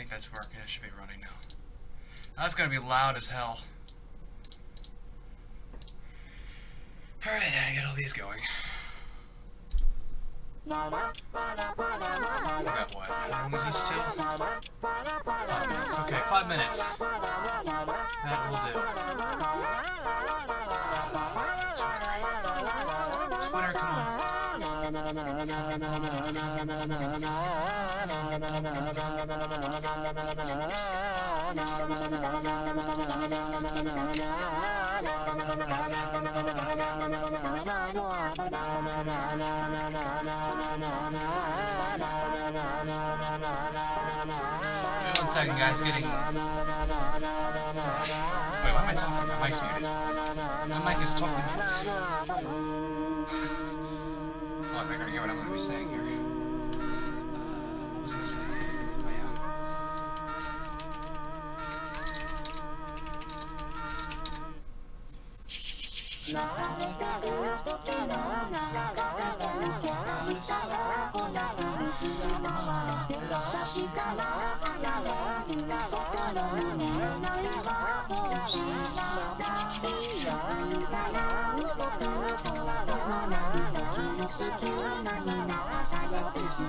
think that's working. It should be running now. That's gonna be loud as hell. Alright, I gotta get all these going. We got what? How long is this till? 5 minutes. Okay, 5 minutes. That will do. Twitter, come on. Wait 1 second, guys. Getting. Wait, why am I talking? My mic's muted. My mic is totally muted. Well, I'm gonna hear what I'm gonna be saying here. What was I saying?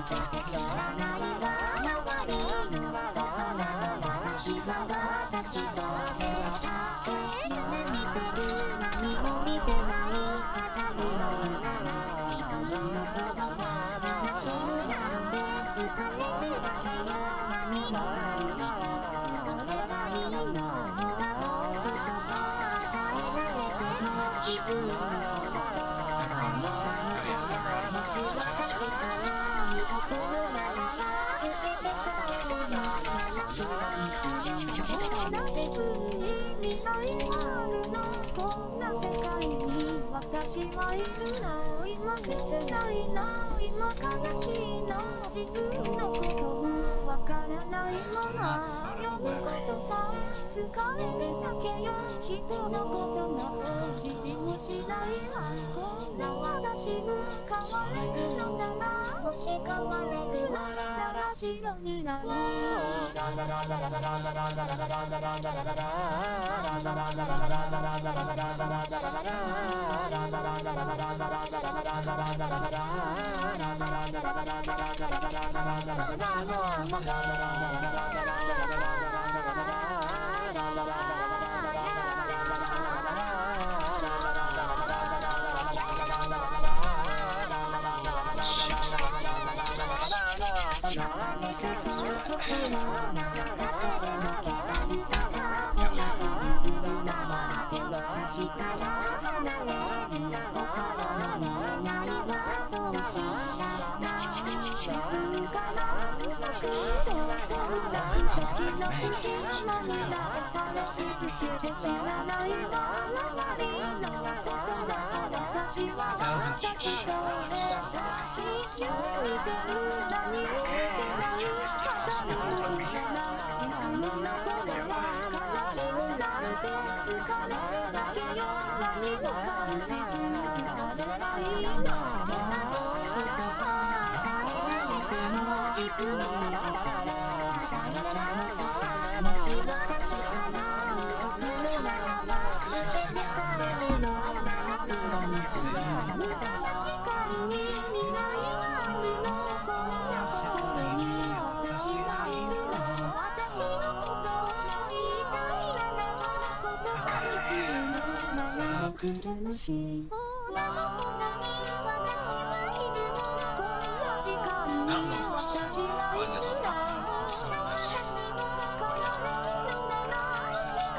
Oh, yeah.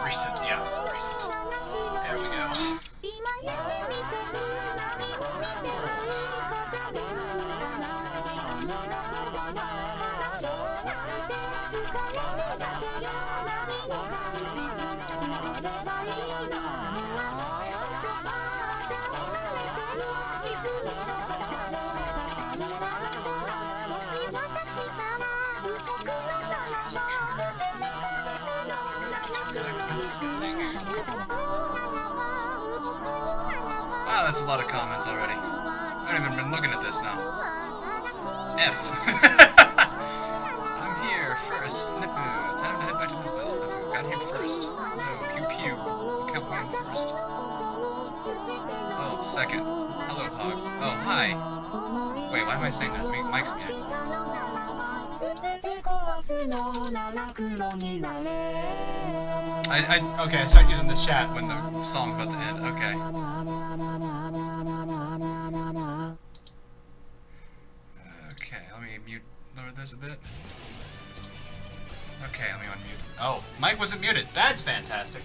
Recent, yeah, recent. There we go. Wow, that's a lot of comments already. I haven't even been looking at this now. F. I'm here first. Nippu. got him first. No, pew pew. Look how I'm first. Oh, second. Hello, Hog. Oh, hi. Wait, why am I saying that? Mike's muted. Okay, I start using the chat when the song's about to end. Okay. Okay, let me lower this a bit. Okay, let me unmute. Oh, Mike wasn't muted. That's fantastic.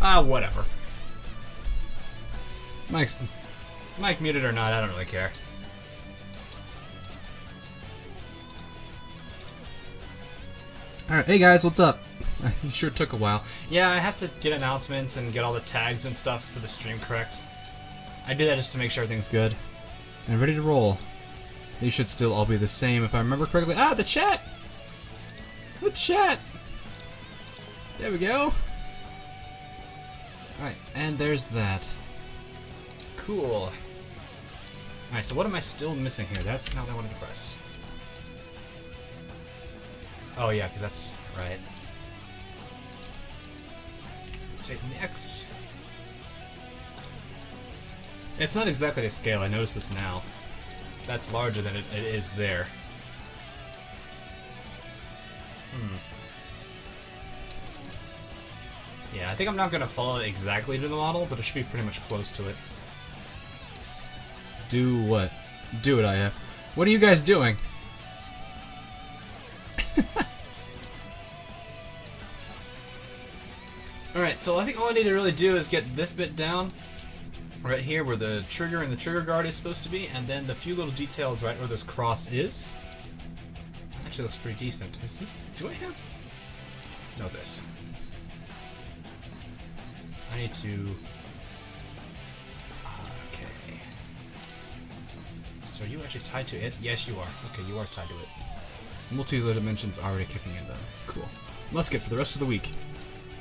Whatever. Mike muted or not, I don't really care. Alright, hey guys, what's up? You sure took a while. Yeah, I have to get announcements and get all the tags and stuff for the stream correct. I do that just to make sure everything's good. And ready to roll. These should still all be the same if I remember correctly. Ah, the chat! The chat! There we go. Alright, and there's that. Cool. Alright, so what am I still missing here? That's not what I wanted to press. Oh yeah, because that's right. Taking the X. It's not exactly to scale, I notice this now. That's larger than it is there. Yeah, I think I'm not going to follow it exactly to the model, but it should be pretty much close to it. Do what? Do it, IF. What are you guys doing? Alright, so I think all I need to really do is get this bit down, right here where the trigger and the trigger guard is supposed to be, and then the few little details right where this cross is. Actually looks pretty decent. Is this... do I have... no, this. I need to... okay. So are you actually tied to it? Yes, you are. Okay, you are tied to it. Multi-layer dimensions already kicking in, though. Cool. Musket for the rest of the week.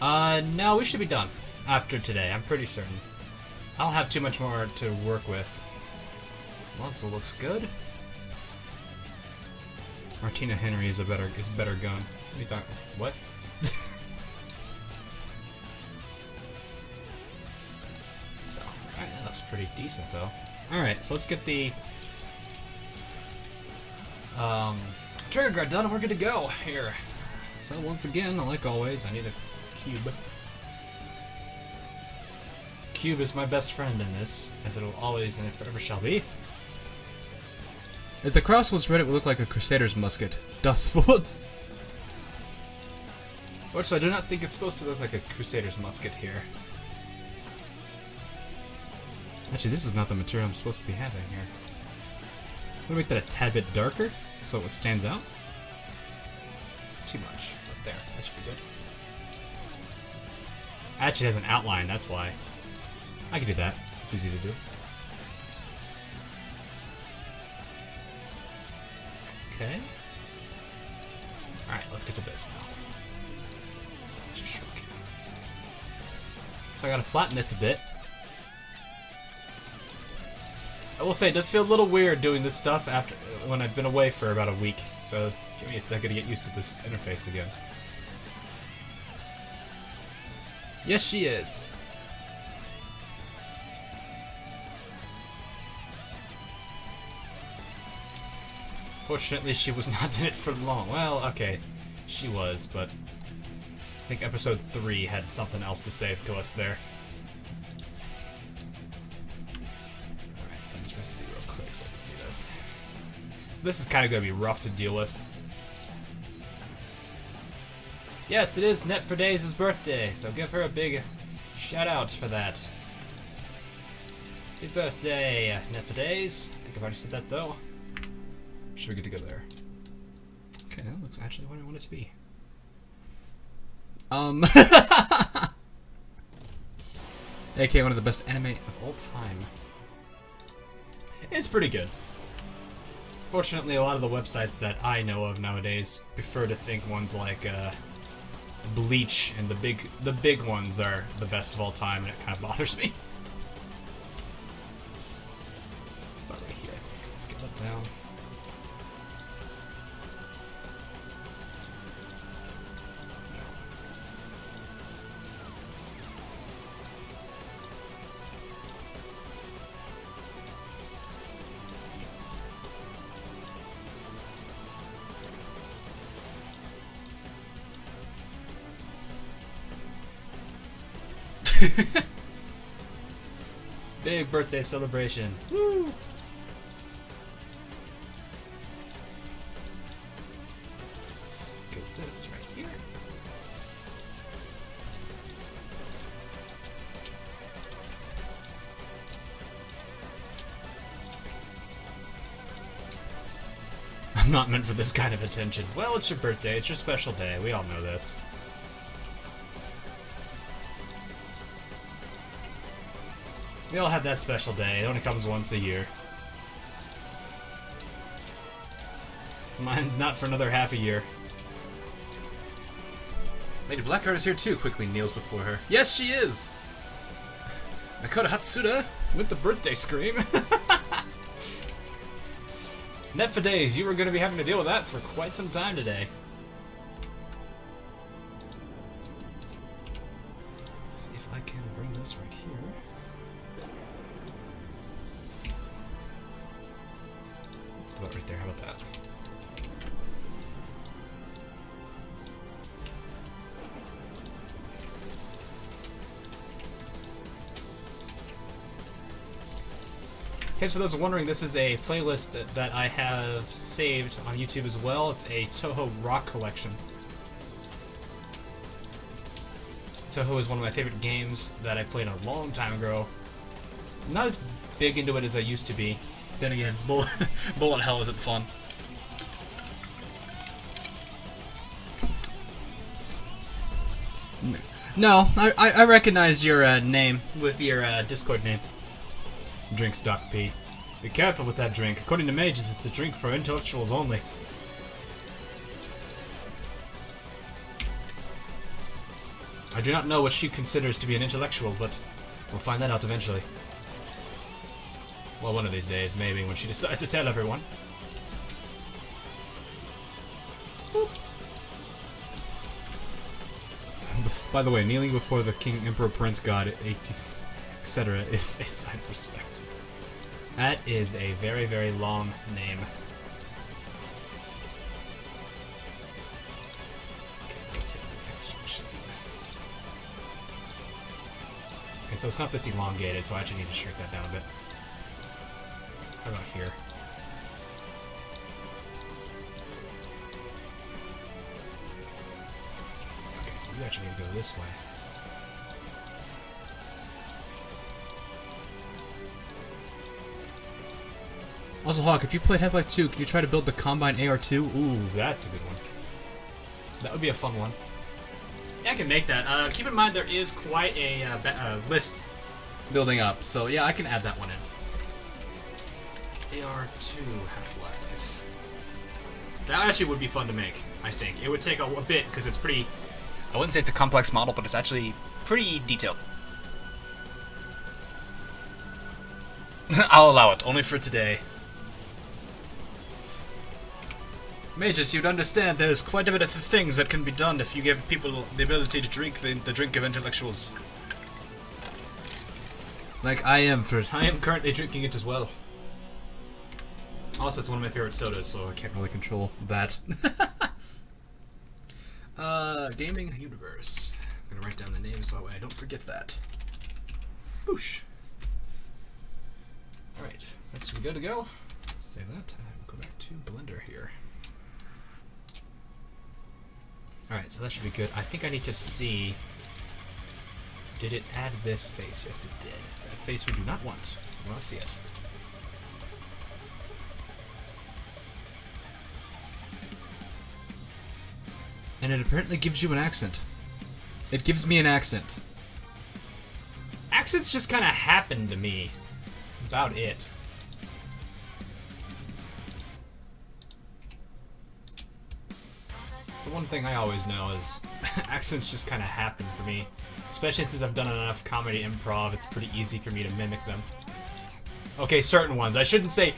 No, we should be done after today, I'm pretty certain. I don't have too much more to work with. Muzzle looks good. Martina Henry is a better gun. What are you talking? What? So, alright, that looks pretty decent though. Alright, so let's get the trigger guard done and we're good to go here. So once again, like always, I need a cube. Cube is my best friend in this, as it will always and it forever shall be. If the cross was red, it would look like a Crusader's musket. Dustful. So I do not think it's supposed to look like a Crusader's musket here. Actually, this is not the material I'm supposed to be having here. I'm gonna make that a tad bit darker, so it stands out. Too much. But there, that should be good. Actually, it has an outline, that's why. I can do that. It's easy to do. Okay. Alright, let's get to this now. So let's just shrink. So I gotta flatten this a bit. I will say, it does feel a little weird doing this stuff after when I've been away for about a week. So give me a second to get used to this interface again. Yes, she is. Fortunately, she was not in it for long. Well, okay, she was, but I think episode 3 had something else to say to us there. Alright, so I'm just gonna see real quick so I can see this. This is kind of gonna be rough to deal with. Yes, it is Net for Days' birthday, so give her a big shout out for that. Happy birthday, Net for Days. I think I've already said that though. Should be good to go there. Okay, that looks actually what I want it to be. AK, one of the best anime of all time. It's pretty good. Fortunately, a lot of the websites that I know of nowadays prefer to think ones like Bleach and the big ones are the best of all time, and it kind of bothers me. About right here, I think. Let's get that down. Big birthday celebration. Woo! Let's get this right here. I'm not meant for this kind of attention. Well, it's your birthday. It's your special day. We all know this. We all have that special day. It only comes once a year. Mine's not for another half a year. Lady Blackheart is here too, quickly kneels before her. Yes, she is! Makoto Hatsuda with the birthday scream. Net for days, you were going to be having to deal with that for quite some time today. Let's see if I can bring this right here. About right there, how about that? In case for those wondering, this is a playlist that I have saved on YouTube as well. It's a Touhou rock collection. Touhou is one of my favorite games that I played a long time ago. Not as big into it as I used to be. Then again, bullet hell isn't fun. No, I recognize your name with your Discord name. Drinks Doc P. Be careful with that drink. According to mages, it's a drink for intellectuals only. I do not know what she considers to be an intellectual, but we'll find that out eventually. Well, one of these days, maybe, when she decides to tell everyone. By the way, kneeling before the King, Emperor, Prince, God, etc. is a sign of respect. That is a very, very long name. Okay, go to the next junction. Okay, so it's not this elongated, so I actually need to shrink that down a bit. How about here? Okay, so we actually need to go this way. Also, Hawk, if you played Half-Life 2, can you try to build the Combine AR2? Ooh, that's a good one. That would be a fun one. Yeah, I can make that. Keep in mind there is quite a list building up, so yeah, I can add that one in. AR2 Half-Life. That actually would be fun to make, I think. It would take a bit, because it's pretty... I wouldn't say it's a complex model, but it's actually pretty detailed. I'll allow it, only for today. Mages, you'd understand there's quite a bit of things that can be done if you give people the ability to drink the drink of intellectuals. Like I am currently drinking it as well. Also, it's one of my favorite sodas, so I can't really control that. Gaming Universe. I'm gonna write down the name so that way I don't forget that. Boosh. Alright, that's good to go. Save that. Go back to Blender here. Alright, so that should be good. I think I need to see... Did it add this face? Yes, it did. That face we do not want. We want to see it. And it apparently gives you an accent. It gives me an accent. Accents just kind of happen to me. That's about it. It's the one thing I always know is accents just kind of happen for me. Especially since I've done enough comedy improv, it's pretty easy for me to mimic them. Okay, certain ones. I shouldn't say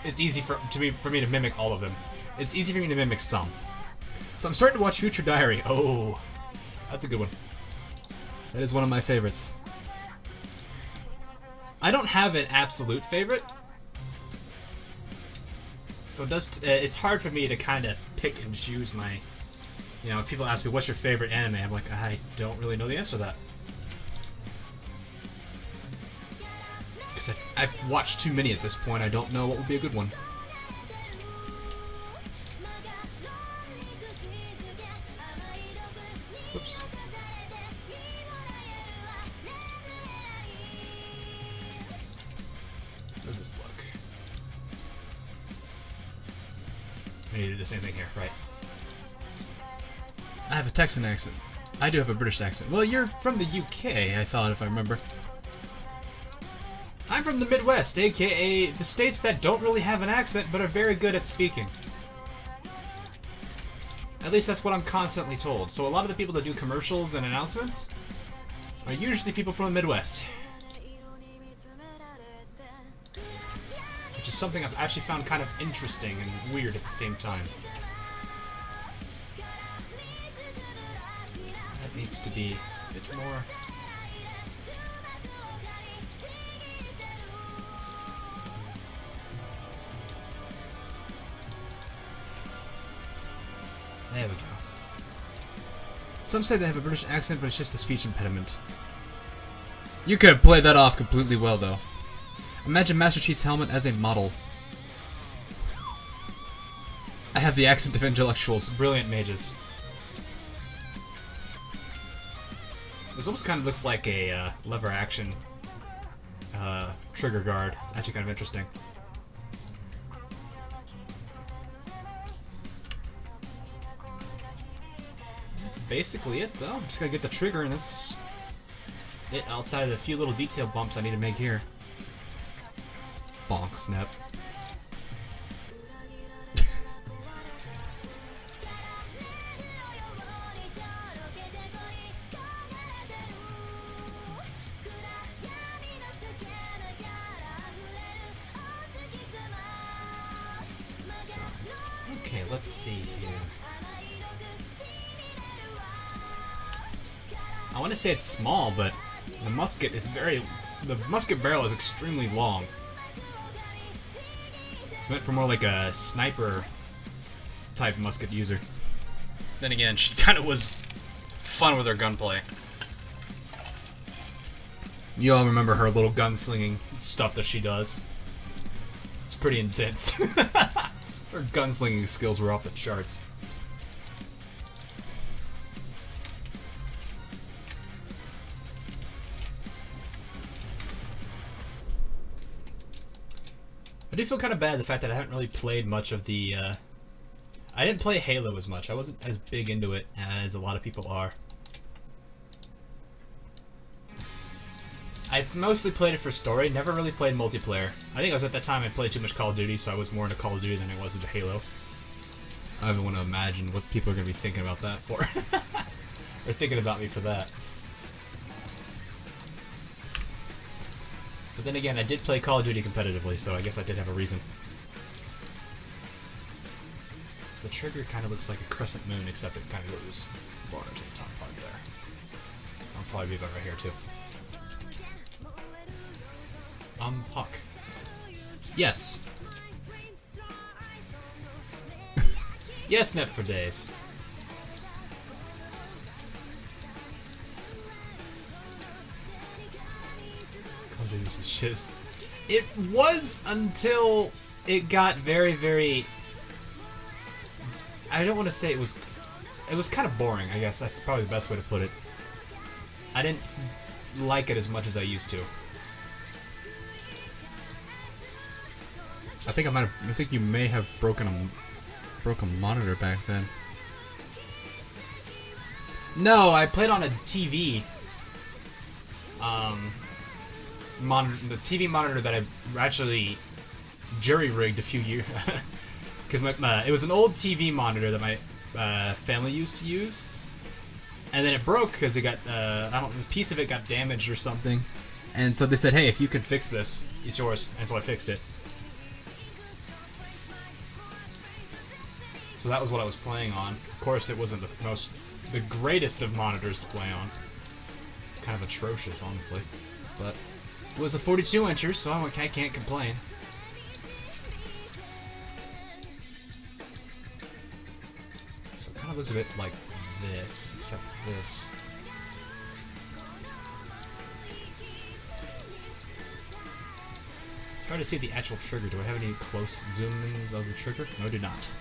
it's easy for me to mimic all of them. It's easy for me to mimic some. So I'm starting to watch Future Diary. Oh, that's a good one. That is one of my favorites. I don't have an absolute favorite, so it's hard for me to kind of pick and choose my... You know, if people ask me, what's your favorite anime? I'm like, I don't really know the answer to that. said, I've watched too many at this point. I don't know what would be a good one. Whoops. How does this look? I need to do the same thing here, right? I have a Texan accent. I do have a British accent. Well, you're from the UK, I thought, if I remember. I'm from the Midwest, aka the states that don't really have an accent but are very good at speaking. At least that's what I'm constantly told. So a lot of the people that do commercials and announcements are usually people from the Midwest. Which is something I've actually found kind of interesting and weird at the same time. That needs to be a bit more... There we go. Some say they have a British accent, but it's just a speech impediment. You could have played that off completely well, though. Imagine Master Chief's helmet as a model. I have the accent of intellectuals. Brilliant mages. This almost kind of looks like a lever action trigger guard. It's actually kind of interesting. Basically it, though. I'm just gonna get the trigger, and that's it outside of the few little detail bumps I need to make here. Bonk, snap. So, okay, let's see here. I want to say it's small, but the musket is the musket barrel is extremely long. It's meant for more like a sniper type musket user. Then again, she kind of was fun with her gunplay. You all remember her little gunslinging stuff that she does. It's pretty intense. Her gunslinging skills were off the charts. I do feel kind of bad the fact that I haven't really played much of the, I didn't play Halo as much. I wasn't as big into it as a lot of people are. I mostly played it for story, never really played multiplayer. I think I was at that time I played too much Call of Duty, so I was more into Call of Duty than I was into Halo. I don't even want to imagine what people are going to be thinking about that for. Or thinking about me for that. But then again, I did play Call of Duty competitively, so I guess I did have a reason. The trigger kind of looks like a crescent moon, except it kind of goes farther to the top part there. I'll probably be about right here, too. Puck. Yes! Yes, net for days. It was until it got very, very... I don't want to say it was kind of boring, I guess. That's probably the best way to put it. I didn't like it as much as I used to. I think you may have broken a monitor back then. No, I played on a TV. The TV monitor that I actually jury-rigged a few years... Because it was an old TV monitor that my family used to use. And then it broke because it got... a piece of it got damaged or something. And so they said, hey, if you could fix this, it's yours. And so I fixed it. So that was what I was playing on. Of course, it wasn't the greatest of monitors to play on. It's kind of atrocious, honestly. But it was a 42-incher, so I can't complain. So it kind of looks a bit like this, except this. Hard to see the actual trigger. Do I have any close zoom-ins of the trigger? No, I do not.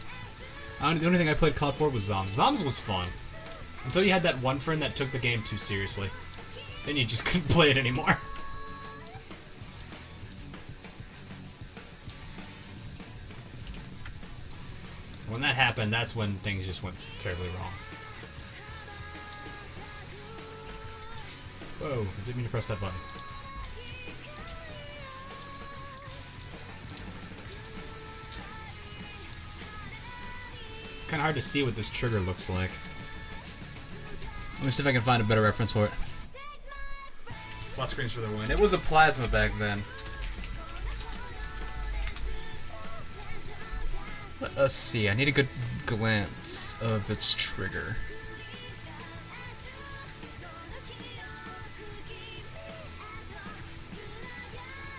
The only thing I played COD for was Zoms. Zoms was fun. Until you had that one friend that took the game too seriously. Then you just couldn't play it anymore. When that happened, that's when things just went terribly wrong. Whoa, I didn't mean to press that button. It's kind of hard to see what this trigger looks like. Let me see if I can find a better reference for it. Flat screens for the win. It was a plasma back then. Let us see. I need a good glance of its trigger.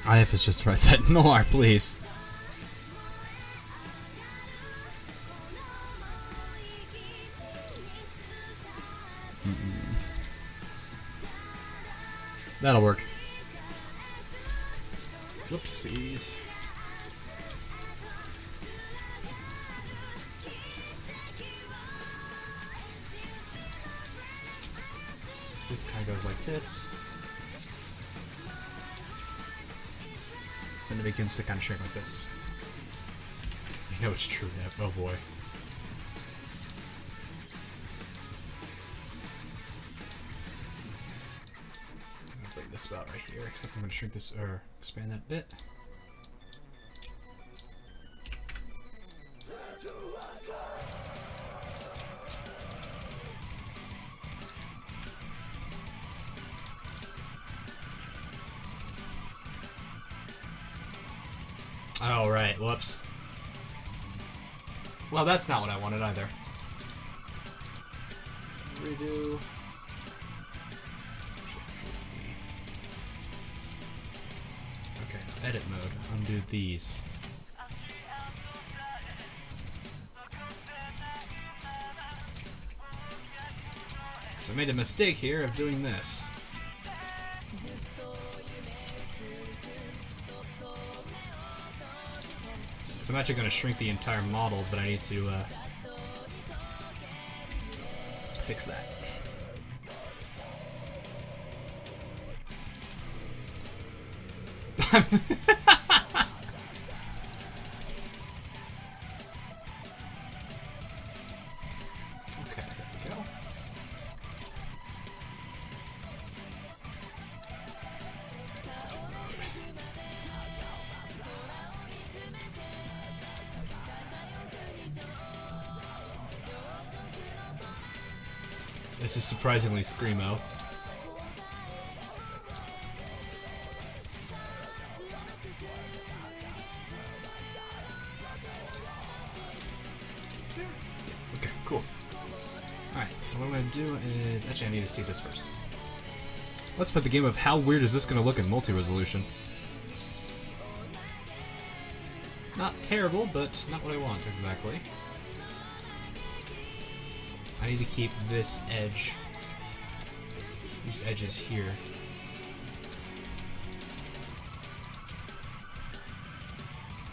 IF is just the right side. Noir, please. That'll work. Whoopsies. This kind of goes like this. Then it begins to kind of shrink like this. You know it's true, yeah. Oh boy. I'm gonna bring this about right here, except I'm gonna shrink this or expand that bit. Oh, right. Whoops. Well, that's not what I wanted either. Redo. Okay, now edit mode. Undo these. So I made a mistake here of doing this. So I'm actually going to shrink the entire model, but I need to fix that. Okay, there we go. This is surprisingly screamo. Okay, cool. Alright, so what I'm going to do is... Actually, I need to see this first. Let's put the game of how weird is this going to look in multi-resolution. Not terrible, but not what I want exactly. I need to keep this edge, these edges here.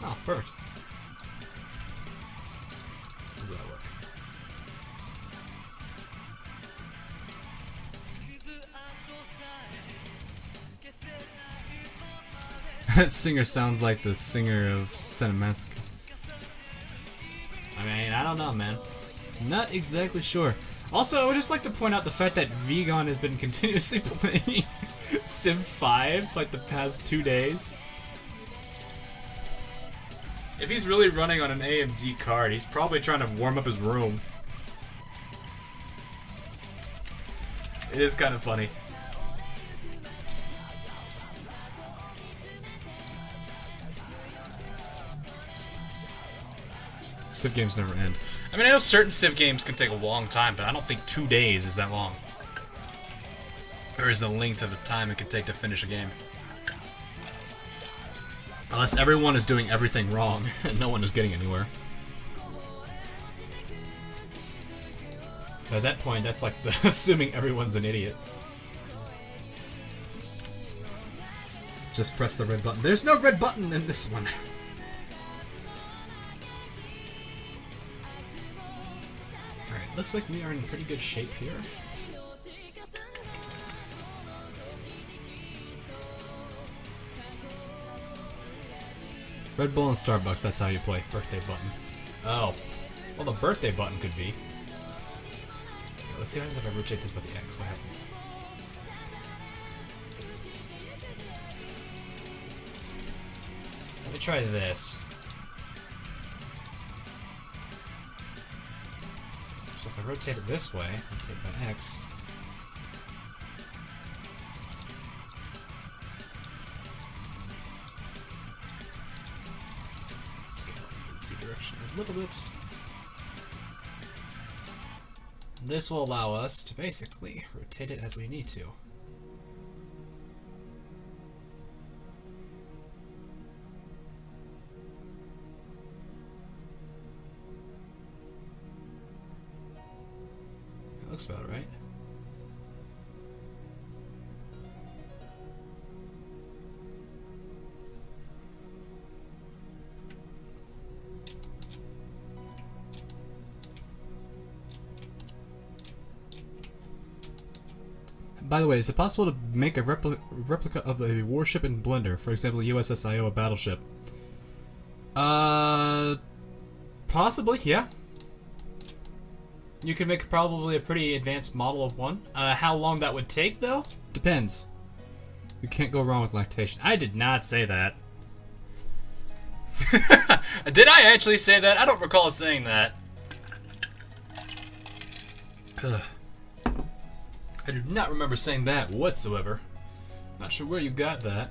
Oh, perfect. How does that work? That singer sounds like the singer of Cinemask. I mean, I don't know, man. Not exactly sure. Also, I would just like to point out the fact that Vegan has been continuously playing Civ 5 like the past 2 days. If he's really running on an AMD card, he's probably trying to warm up his room. It is kind of funny. Civ games never end. I mean, I know certain Civ games can take a long time, but I don't think 2 days is that long. Or is the length of the time it can take to finish a game. Unless everyone is doing everything wrong, and no one is getting anywhere. At that point, that's like assuming everyone's an idiot. Just press the red button. There's no red button in this one. Alright, looks like we are in pretty good shape here. Red Bull and Starbucks, that's how you play. Birthday button. Oh. Well, the birthday button could be. Okay, let's see what happens if I rotate this by the X. What happens? So let me try this. So if I rotate it this way, rotate by X. Scale in Z direction a little bit. This will allow us to basically rotate it as we need to. That looks about right. By the way, is it possible to make a replica of a warship in Blender? For example, USS Iowa battleship. Possibly, yeah. You could make probably a pretty advanced model of one. How long that would take, though? Depends. You can't go wrong with lactation. I did not say that. Did I actually say that? I don't recall saying that. Ugh. I do not remember saying that whatsoever. Not sure where you got that.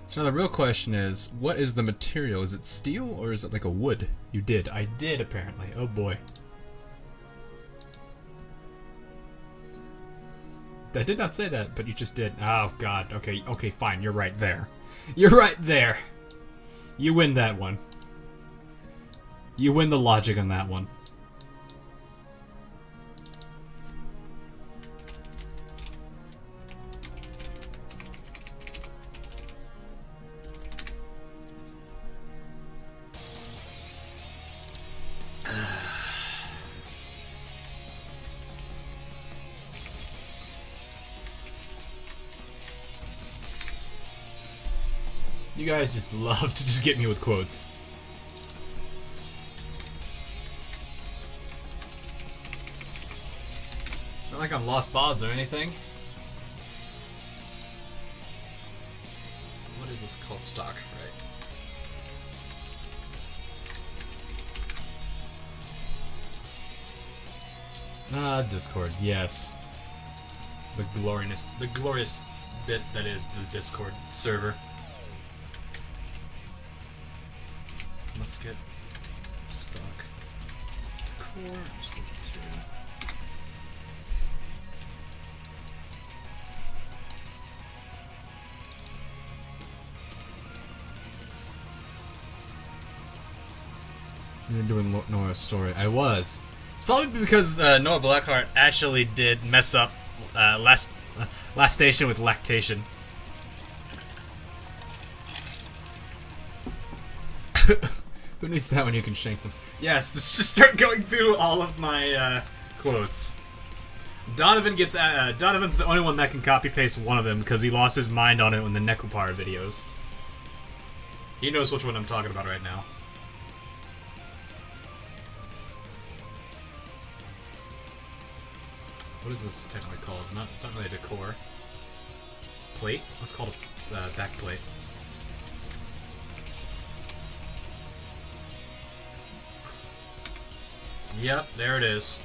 So now the real question is, what is the material? Is it steel or is it like a wood? You did. I did, apparently. Oh boy. I did not say that, but you just did. Oh god. Okay, okay, fine. You're right there. You're right there. You win that one. You win the logic on that one. You guys just love to just get me with quotes. It's not like I'm lost bods or anything. What is this called? Stock, right? Ah, Discord, yes. The glorious bit that is the Discord server. Musket, stock, core, material. You're doing Noah's story. I was. It's probably because Noah Blackheart actually did mess up last station with lactation. Who needs that when you can shank them? Yes, let's just start going through all of my quotes. Donovan's the only one that can copy paste one of them because he lost his mind on it in the Nekopar videos. He knows which one I'm talking about right now. What is this technically called? It's not really a decor. Plate? Let's call it back plate. Yep, there it is.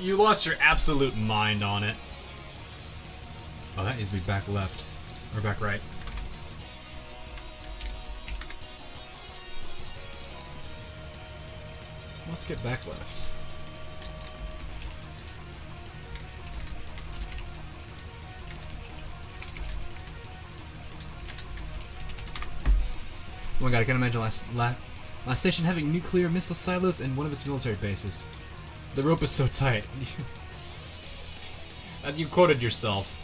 You lost your absolute mind on it. Oh, that needs to be back left. Or back right. Let's get back left. Oh my god, I can't imagine Last station having nuclear missile silos in one of its military bases. The rope is so tight. And you quoted yourself.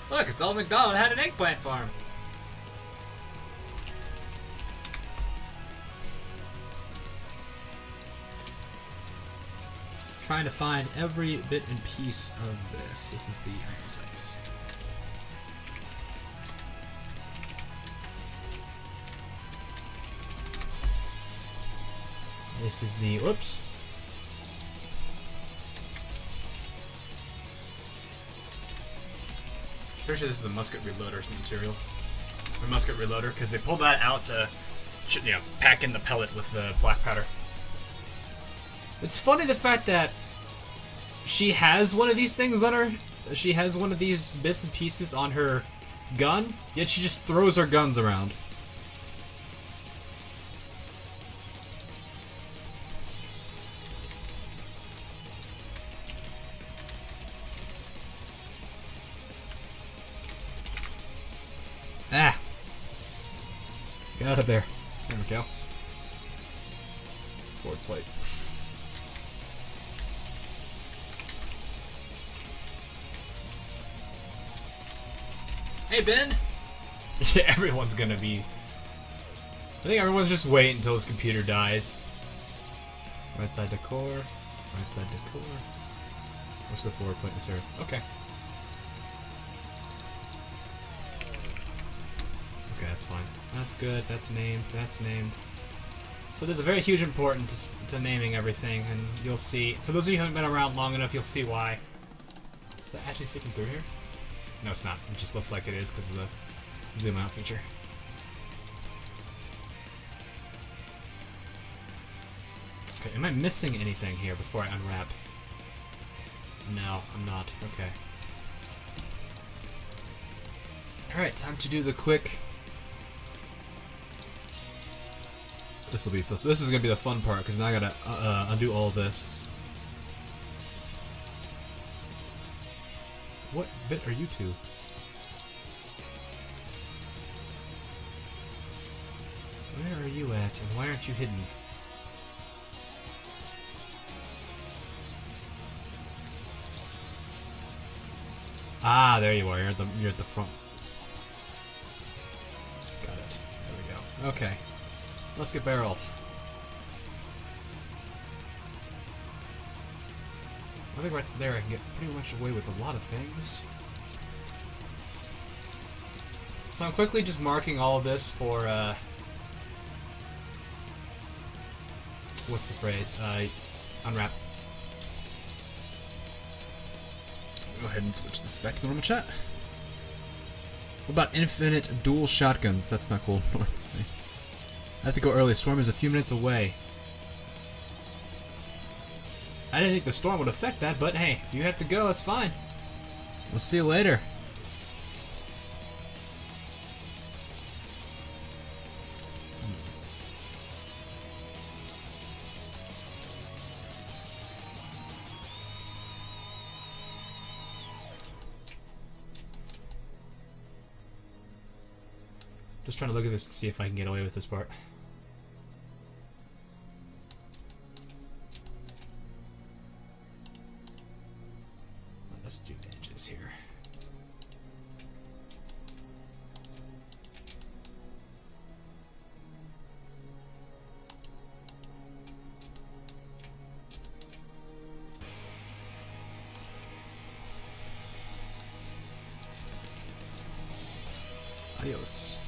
Look, it's old McDonald had an eggplant farm. Trying to find every bit and piece of this. This is the iron sites. This is the whoops. Pretty sure this is the musket reloader's material. Or musket reloader, because they pulled that out to, you know, pack in the pellet with the black powder. It's funny the fact that she has one of these things on her. She has one of these bits and pieces on her gun, yet she just throws her guns around. Ah! Get out of there. There we go. Forward plate. Hey, Ben! Yeah, everyone's gonna be... I think everyone's just waiting until his computer dies. Right side decor. Right side decor. Let's go forward plate material. Okay. Okay, that's fine. That's good. That's named. That's named. So there's a very huge importance to naming everything, and you'll see. For those of you who haven't been around long enough, you'll see why. Is that actually seeping through here? No, it's not. It just looks like it is because of the zoom out feature. Okay, am I missing anything here before I unwrap? No, I'm not. Okay. Alright, time to do the quick... This is gonna be the fun part because now I gotta undo all this. What bit are you to? Where are you at, and why aren't you hidden? Ah, there you are. You're at the front. Got it. There we go. Okay. Musket barrel. I think right there I can get pretty much away with a lot of things. So I'm quickly just marking all of this for, what's the phrase? Unwrap. Go ahead and switch this back to the normal chat. What about infinite dual shotguns? That's not cool. I have to go early. Storm is a few minutes away. I didn't think the storm would affect that, but hey, if you have to go, it's fine. We'll see you later. Just trying to look at this to see if I can get away with this part. Let's do edges here. Adios.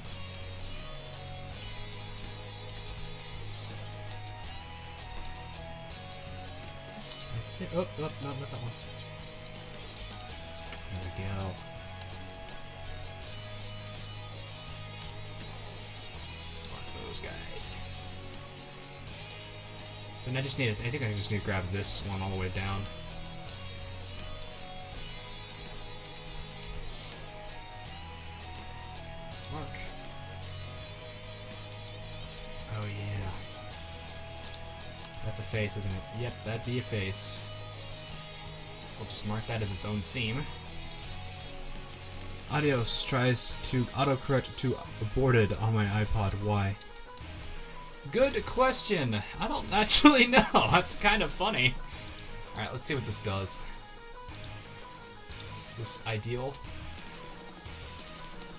Oh, no, not that one. There we go. Mark those guys. Then I just need I think I just need to grab this one all the way down. Mark. Oh yeah. That's a face, isn't it? Yep, that'd be a face. We'll just mark that as its own seam. Adios tries to autocorrect to aborted on my iPod. Why? Good question. I don't actually know. That's kind of funny. Alright, let's see what this does. Is this ideal?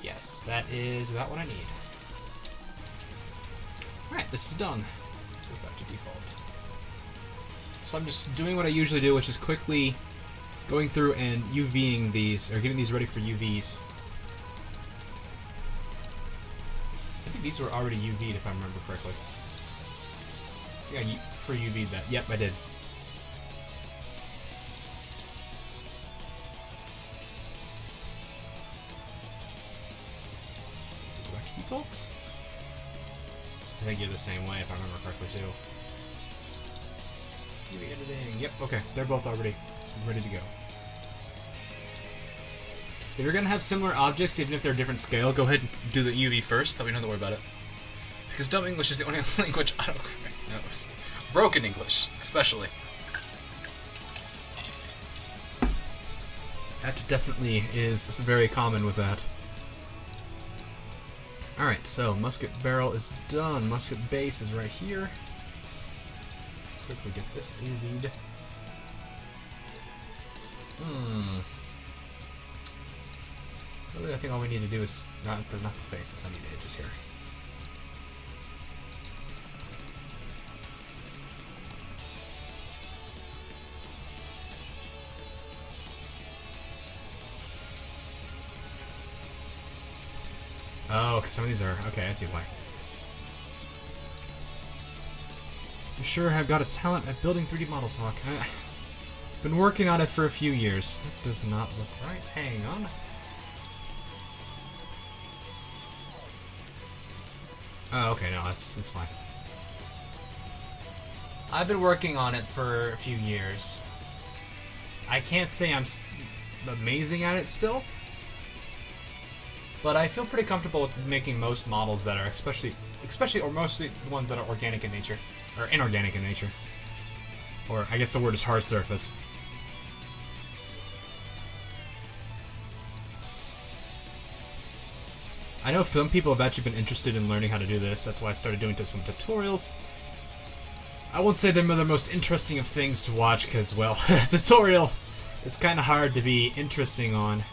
Yes, that is about what I need. Alright, this is done. Let's go back to default. So I'm just doing what I usually do, which is quickly going through and UVing these, or getting these ready for UVs. I think these were already UV'd if I remember correctly. Yeah, pre-UV'd that. Yep, I did. Go back to default. I think you're the same way if I remember correctly too. UV editing. Yep, okay. They're both already ready to go. If you're gonna have similar objects, even if they're different scale, go ahead and do the UV first, that we don't have to worry about it. Because dumb English is the only language autocorrect knows. Broken English, especially. That definitely is very common with that. Alright, so musket barrel is done. Musket base is right here. Let's quickly get this UV'd. Really, I think all we need to do is not the faces. I need edges here. Oh, because some of these are... Okay, I see why. You sure have got a talent at building 3D models, Hawk. Been working on it for a few years. That does not look right. Hang on. Oh, okay, no, that's fine. I've been working on it for a few years. I can't say I'm amazing at it still, but I feel pretty comfortable with making most models that are especially or mostly the ones that are organic in nature, or inorganic in nature. Or I guess the word is hard surface. I know some people have actually been interested in learning how to do this. That's why I started doing some tutorials. I won't say they're the most interesting of things to watch because, well, tutorial is kind of hard to be interesting on.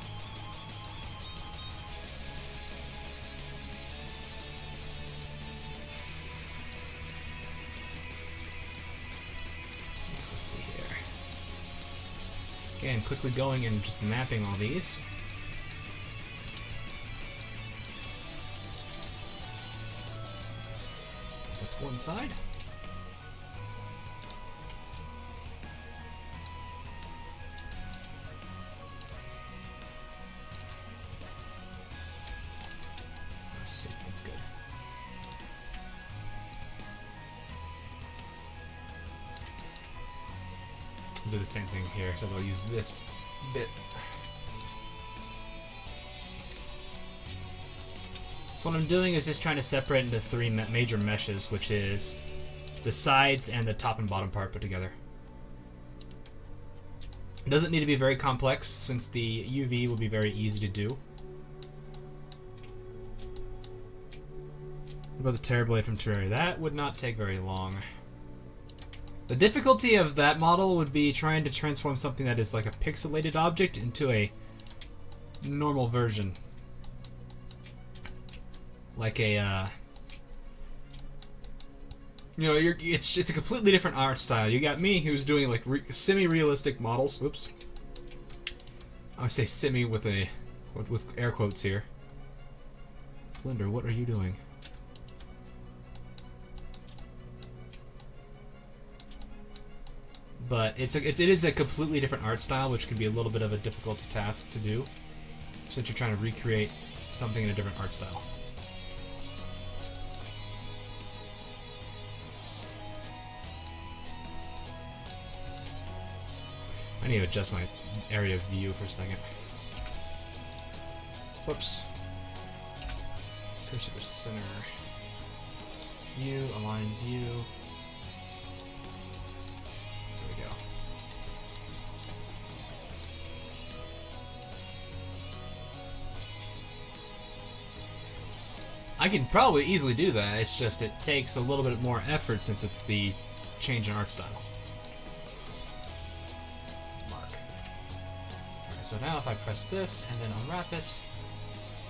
Let's see here. Again, quickly going and just mapping all these. That's one side. Let's see if that's good. We'll do the same thing here, so we'll use this bit. So what I'm doing is just trying to separate into three major meshes, which is the sides and the top and bottom part put together. It doesn't need to be very complex, since the UV will be very easy to do. What about the Terrorblade from Terraria? That would not take very long. The difficulty of that model would be trying to transform something that is like a pixelated object into a normal version. Like a, you know, it's a completely different art style. You got me, who's doing like semi-realistic models. Whoops. I say semi with air quotes here. Blender, what are you doing? But it is a completely different art style, which can be a little bit of a difficult task to do, since you're trying to recreate something in a different art style. I need to adjust my area of view for a second. Whoops. Cursor to center. View, align view. There we go. I can probably easily do that, it's just it takes a little bit more effort since it's the change in art style. Mark. Alright, so now if I press this and then unwrap it,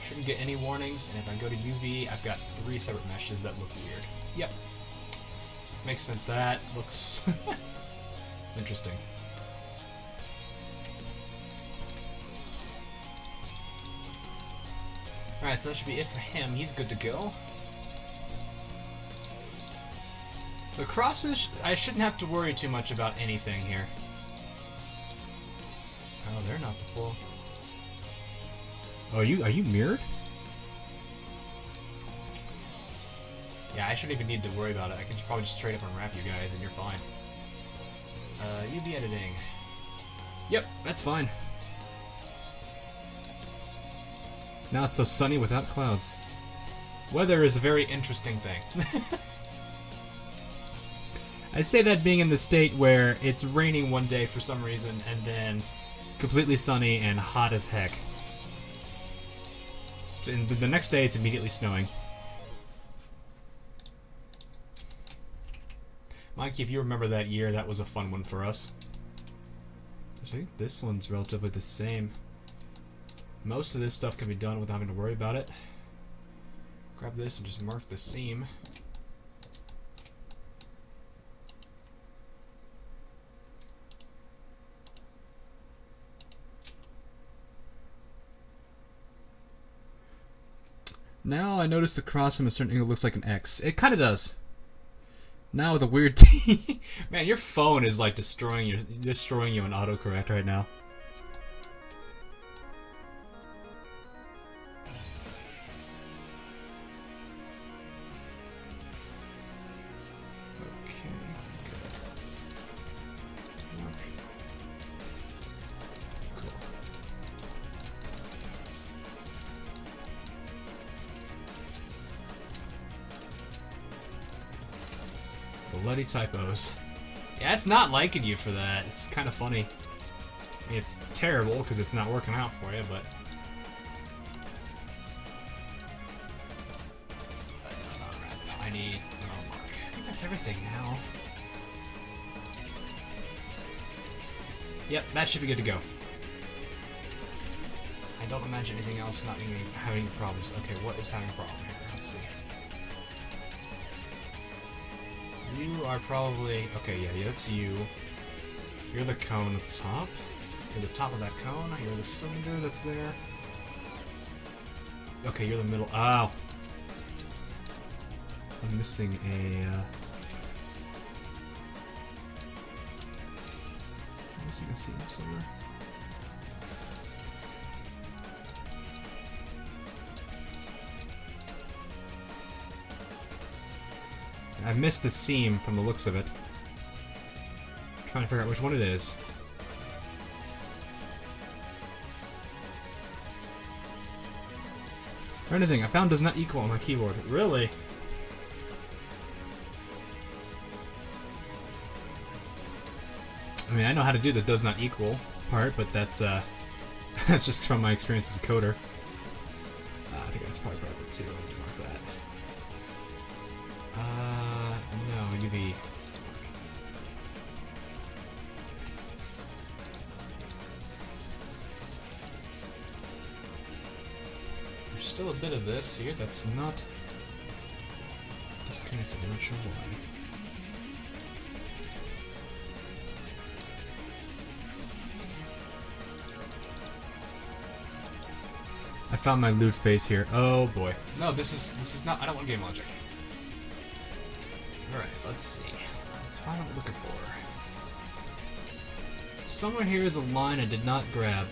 shouldn't get any warnings, and if I go to UV, I've got 3 separate meshes that look weird. Yep. Makes sense. That looks interesting. Alright, so that should be it for him. He's good to go. The crosses, I shouldn't have to worry too much about anything here. Oh, they're not the full. Oh, are you mirrored? Yeah, I shouldn't even need to worry about it. I can probably just straight up unwrap you guys and you're fine. UV editing. Yep, that's fine. Now it's so sunny without clouds. Weather is a very interesting thing. I say that being in the state where it's raining one day for some reason and then completely sunny and hot as heck. And the next day it's immediately snowing. Mikey, if you remember that year, that was a fun one for us. So I think this one's relatively the same. Most of this stuff can be done without having to worry about it. Grab this and just mark the seam. Now I notice the cross from a certain angle looks like an X. It kind of does. Now with a weird T. Man, your phone is like destroying you in autocorrect right now. Okay, good. Cool. Bloody typos. Yeah, it's not liking you for that. It's kind of funny. I mean, it's terrible because it's not working out for you, but... I need... Oh, mark. I think that's everything now. Yep, that should be good to go. I don't imagine anything else not having problems. Okay, what is having a problem here? Let's see. You are probably... Okay, yeah, that's you. You're the cone at the top. You're the top of that cone. You're the cylinder that's there. Okay, you're the middle. Ow! I'm missing a... I'm missing a seam somewhere. I missed the seam from the looks of it. I'm trying to figure out which one it is. Or anything I found does not equal on my keyboard. Really? I mean, I know how to do the does not equal part, but that's that's just from my experience as a coder. I think that's probably part of it too. I need to mark that. No, UV. There's still a bit of this here that's not disconnected. I'm not sure why. I found my loot face here. Oh boy. No, this is not. I don't want game logic. Alright, let's see. Let's find what we're looking for. Somewhere here is a line I did not grab.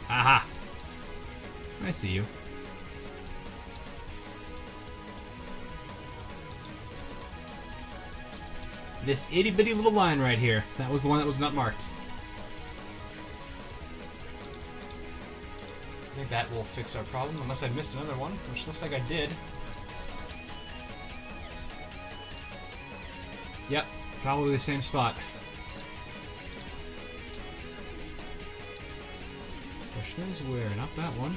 Aha! I see you. This itty bitty little line right here. That was the one that was not marked. I think that will fix our problem, unless I missed another one, which looks like I did. Yep, probably the same spot. Question is where? Not that one.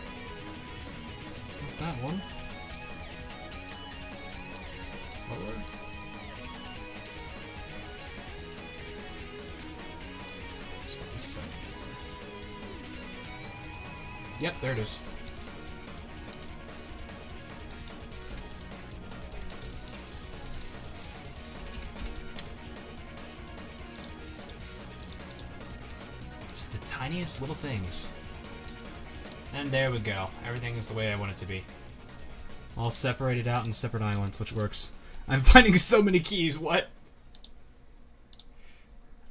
Not that one. Forward. Let's put this side. Yep, there it is. Just the tiniest little things. And there we go. Everything is the way I want it to be. All separated out in separate islands, which works. I'm finding so many keys. What?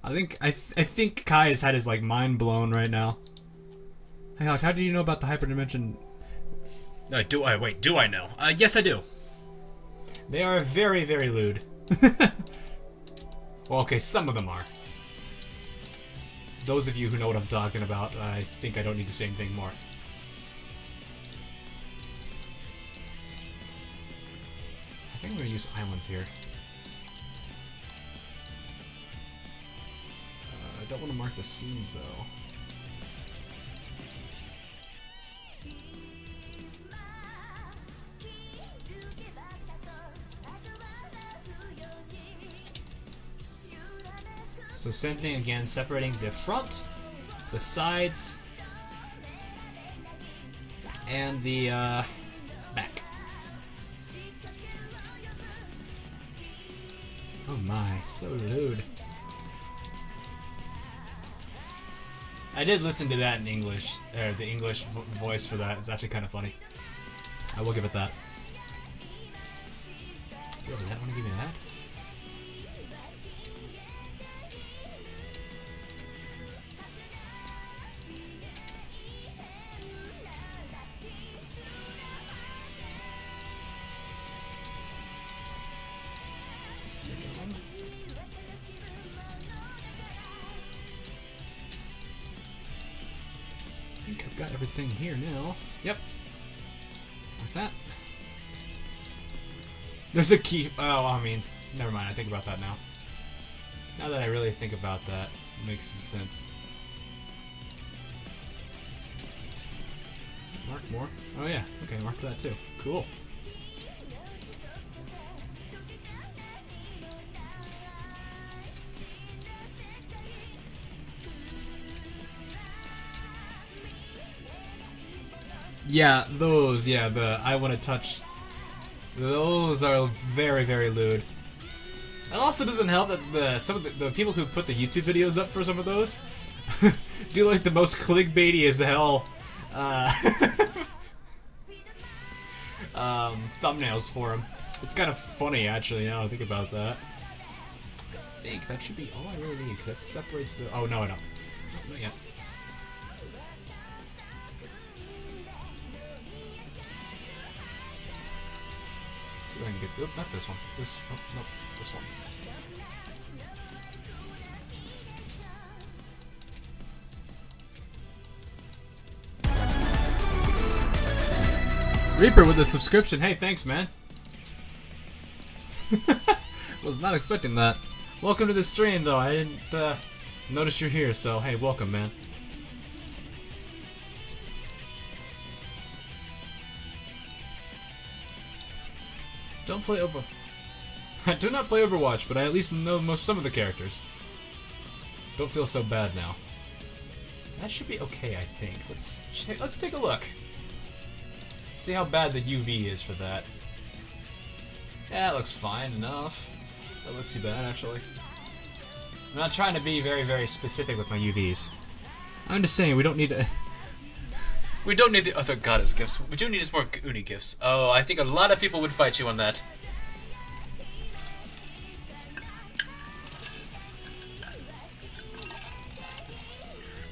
I think Kai has had his like mind blown right now. Hey, Alex, how do you know about the hyperdimension? Do I know? Yes, I do. They are very, very lewd. Well, okay, some of them are. Those of you who know what I'm talking about, I think I don't need to say anything more. I think I'm going to use islands here. I don't want to mark the seams, though. So same thing again, separating the front, the sides, and the back. Oh my, so lewd. I did listen to that in English, the English voice for that. It's actually kind of funny. I will give it that. Really, that want to give me that? I think I've got everything here now. Yep. Like that. There's a key. Oh, I mean, never mind. I think about that now. Now that I really think about that, it makes some sense. Mark more. Oh yeah. Okay, mark that too. Cool. Yeah, those, yeah, the I want to touch, those are very, very lewd. It also doesn't help that some of the people who put the YouTube videos up for some of those do like the most clickbaity as hell thumbnails for them. It's kind of funny, actually, now I think about that. I think that should be all I really need, because that separates the... Oh, no, I don't. Oh, not yet. See if I can get... Oop, not this one. This... Oh, no, this one. Reaper with a subscription. Hey, thanks, man. Was not expecting that. Welcome to the stream, though. I didn't notice you're here, so hey, welcome, man. Don't play over. I do not play Overwatch, but I at least know some of the characters. Don't feel so bad now. That should be okay, I think. Let's take a look. Let's see how bad the UV is for that. Yeah, it looks fine enough. Doesn't look too bad, actually. I'm not trying to be very, very specific with my UVs. I'm just saying we don't need to. We don't need the other goddess gifts. We do need just more Uni gifts. Oh, I think a lot of people would fight you on that.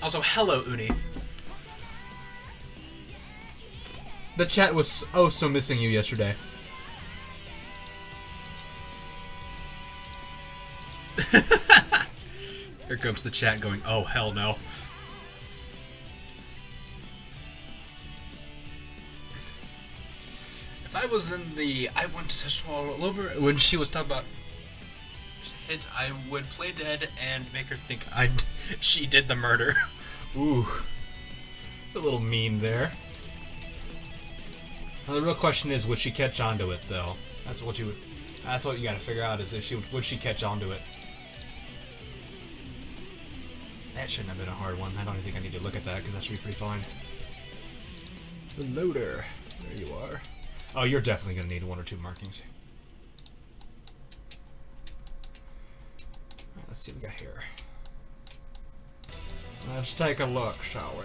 Also, hello, Uni. The chat was oh so missing you yesterday. Here comes the chat going, oh hell no. I went to touch all over when she was talking about hit, I would play dead and make her think she did the murder. Ooh. It's a little mean there. Now the real question is, would she catch on to it though? That's what you gotta figure out, is if would she catch on to it? That shouldn't have been a hard one. I don't even think I need to look at that, because that should be pretty fine. The loader. There you are. Oh, you're definitely gonna need 1 or 2 markings. Alright, let's see what we got here. Let's take a look, shall we?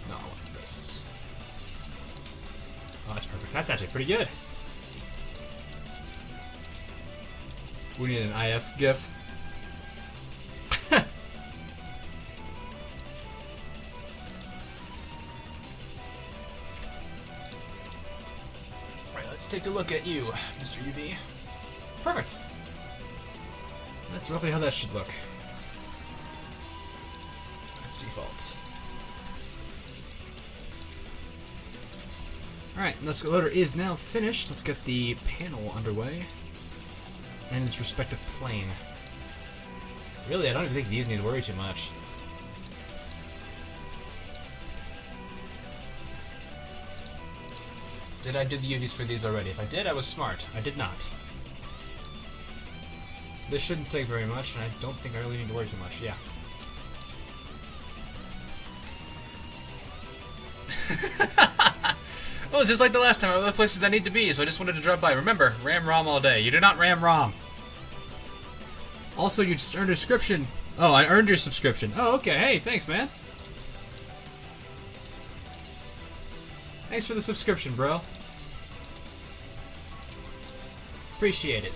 No, I want this. Oh, that's perfect. That's actually pretty good. We need an IF GIF. Alright, let's take a look at you, Mr. UV. Perfect. That's roughly how that should look. That's default. Alright, Musket loader is now finished. Let's get the panel underway. And its respective plane. Really, I don't even think these need to worry too much. Did I do the UVs for these already? If I did, I was smart. I did not. This shouldn't take very much, and I don't think I really need to worry too much. Yeah. Well, just like the last time, I went to the places I need to be, so I just wanted to drop by. Remember, RAM ROM all day. You do not RAM ROM. Also, you just earned a subscription. Oh, I earned your subscription. Oh, okay. Hey, thanks, man. Thanks for the subscription, bro. Appreciate it.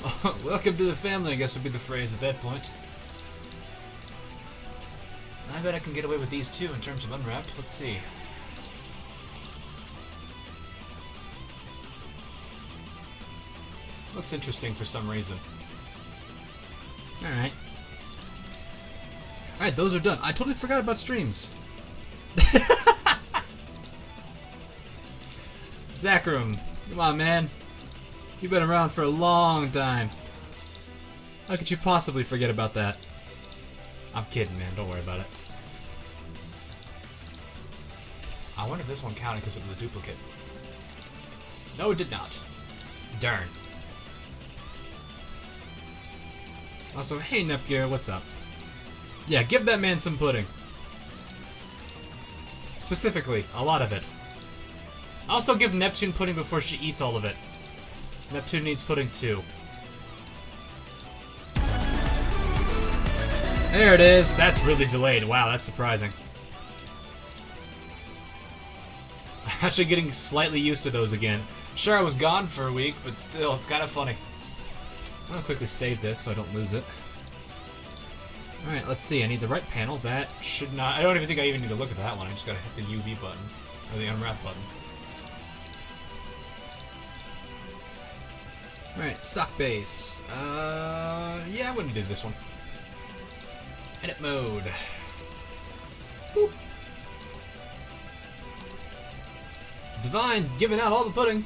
Oh, welcome to the family, I guess would be the phrase at that point. I bet I can get away with these too in terms of unwrapped. Let's see. Looks interesting for some reason. Alright. Alright, those are done. I totally forgot about streams. Zachrum, come on, man. You've been around for a long time. How could you possibly forget about that? I'm kidding, man. Don't worry about it. I wonder if this one counted because it was a duplicate. No, it did not. Darn. Also, hey Nepgear, what's up? Yeah, give that man some pudding. Specifically, a lot of it. Also give Neptune pudding before she eats all of it. Neptune needs pudding too. There it is. That's really delayed. Wow, that's surprising. I'm actually getting slightly used to those again. Sure, I was gone for a week, but still, it's kind of funny. I'm gonna quickly save this so I don't lose it. Alright, let's see. I need the right panel. That should not... I don't even think I even need to look at that one. I just gotta hit the UV button. Or the unwrap button. Alright, stock base. Yeah, I wouldn't do this one. Edit mode. Boop. Divine, giving out all the pudding.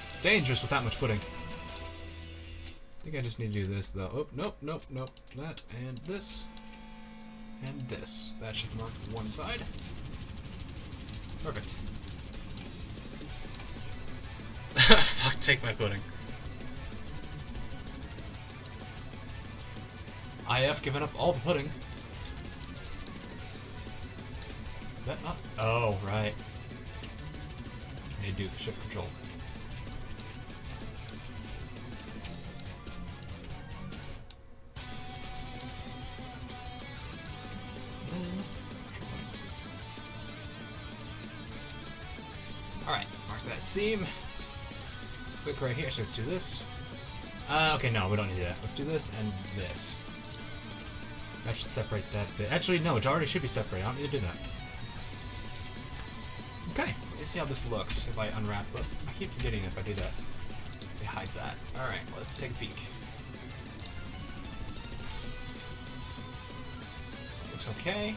It's dangerous with that much pudding. I think I just need to do this, though. Oh, nope, nope, nope. That, and this. And this. That should mark one side. Perfect. Fuck, take my pudding. IF giving up all the pudding. Is that not? Oh, right. I need to do the shift control. Alright, mark that seam. Click right here, so let's do this. Okay, no, we don't need that. Let's do this and this. That should separate that bit. Actually, no, it already should be separated. I don't need to do that. Okay, let's see how this looks if I unwrap it. I keep forgetting if I do that. It hides that. Alright, let's take a peek. looks okay.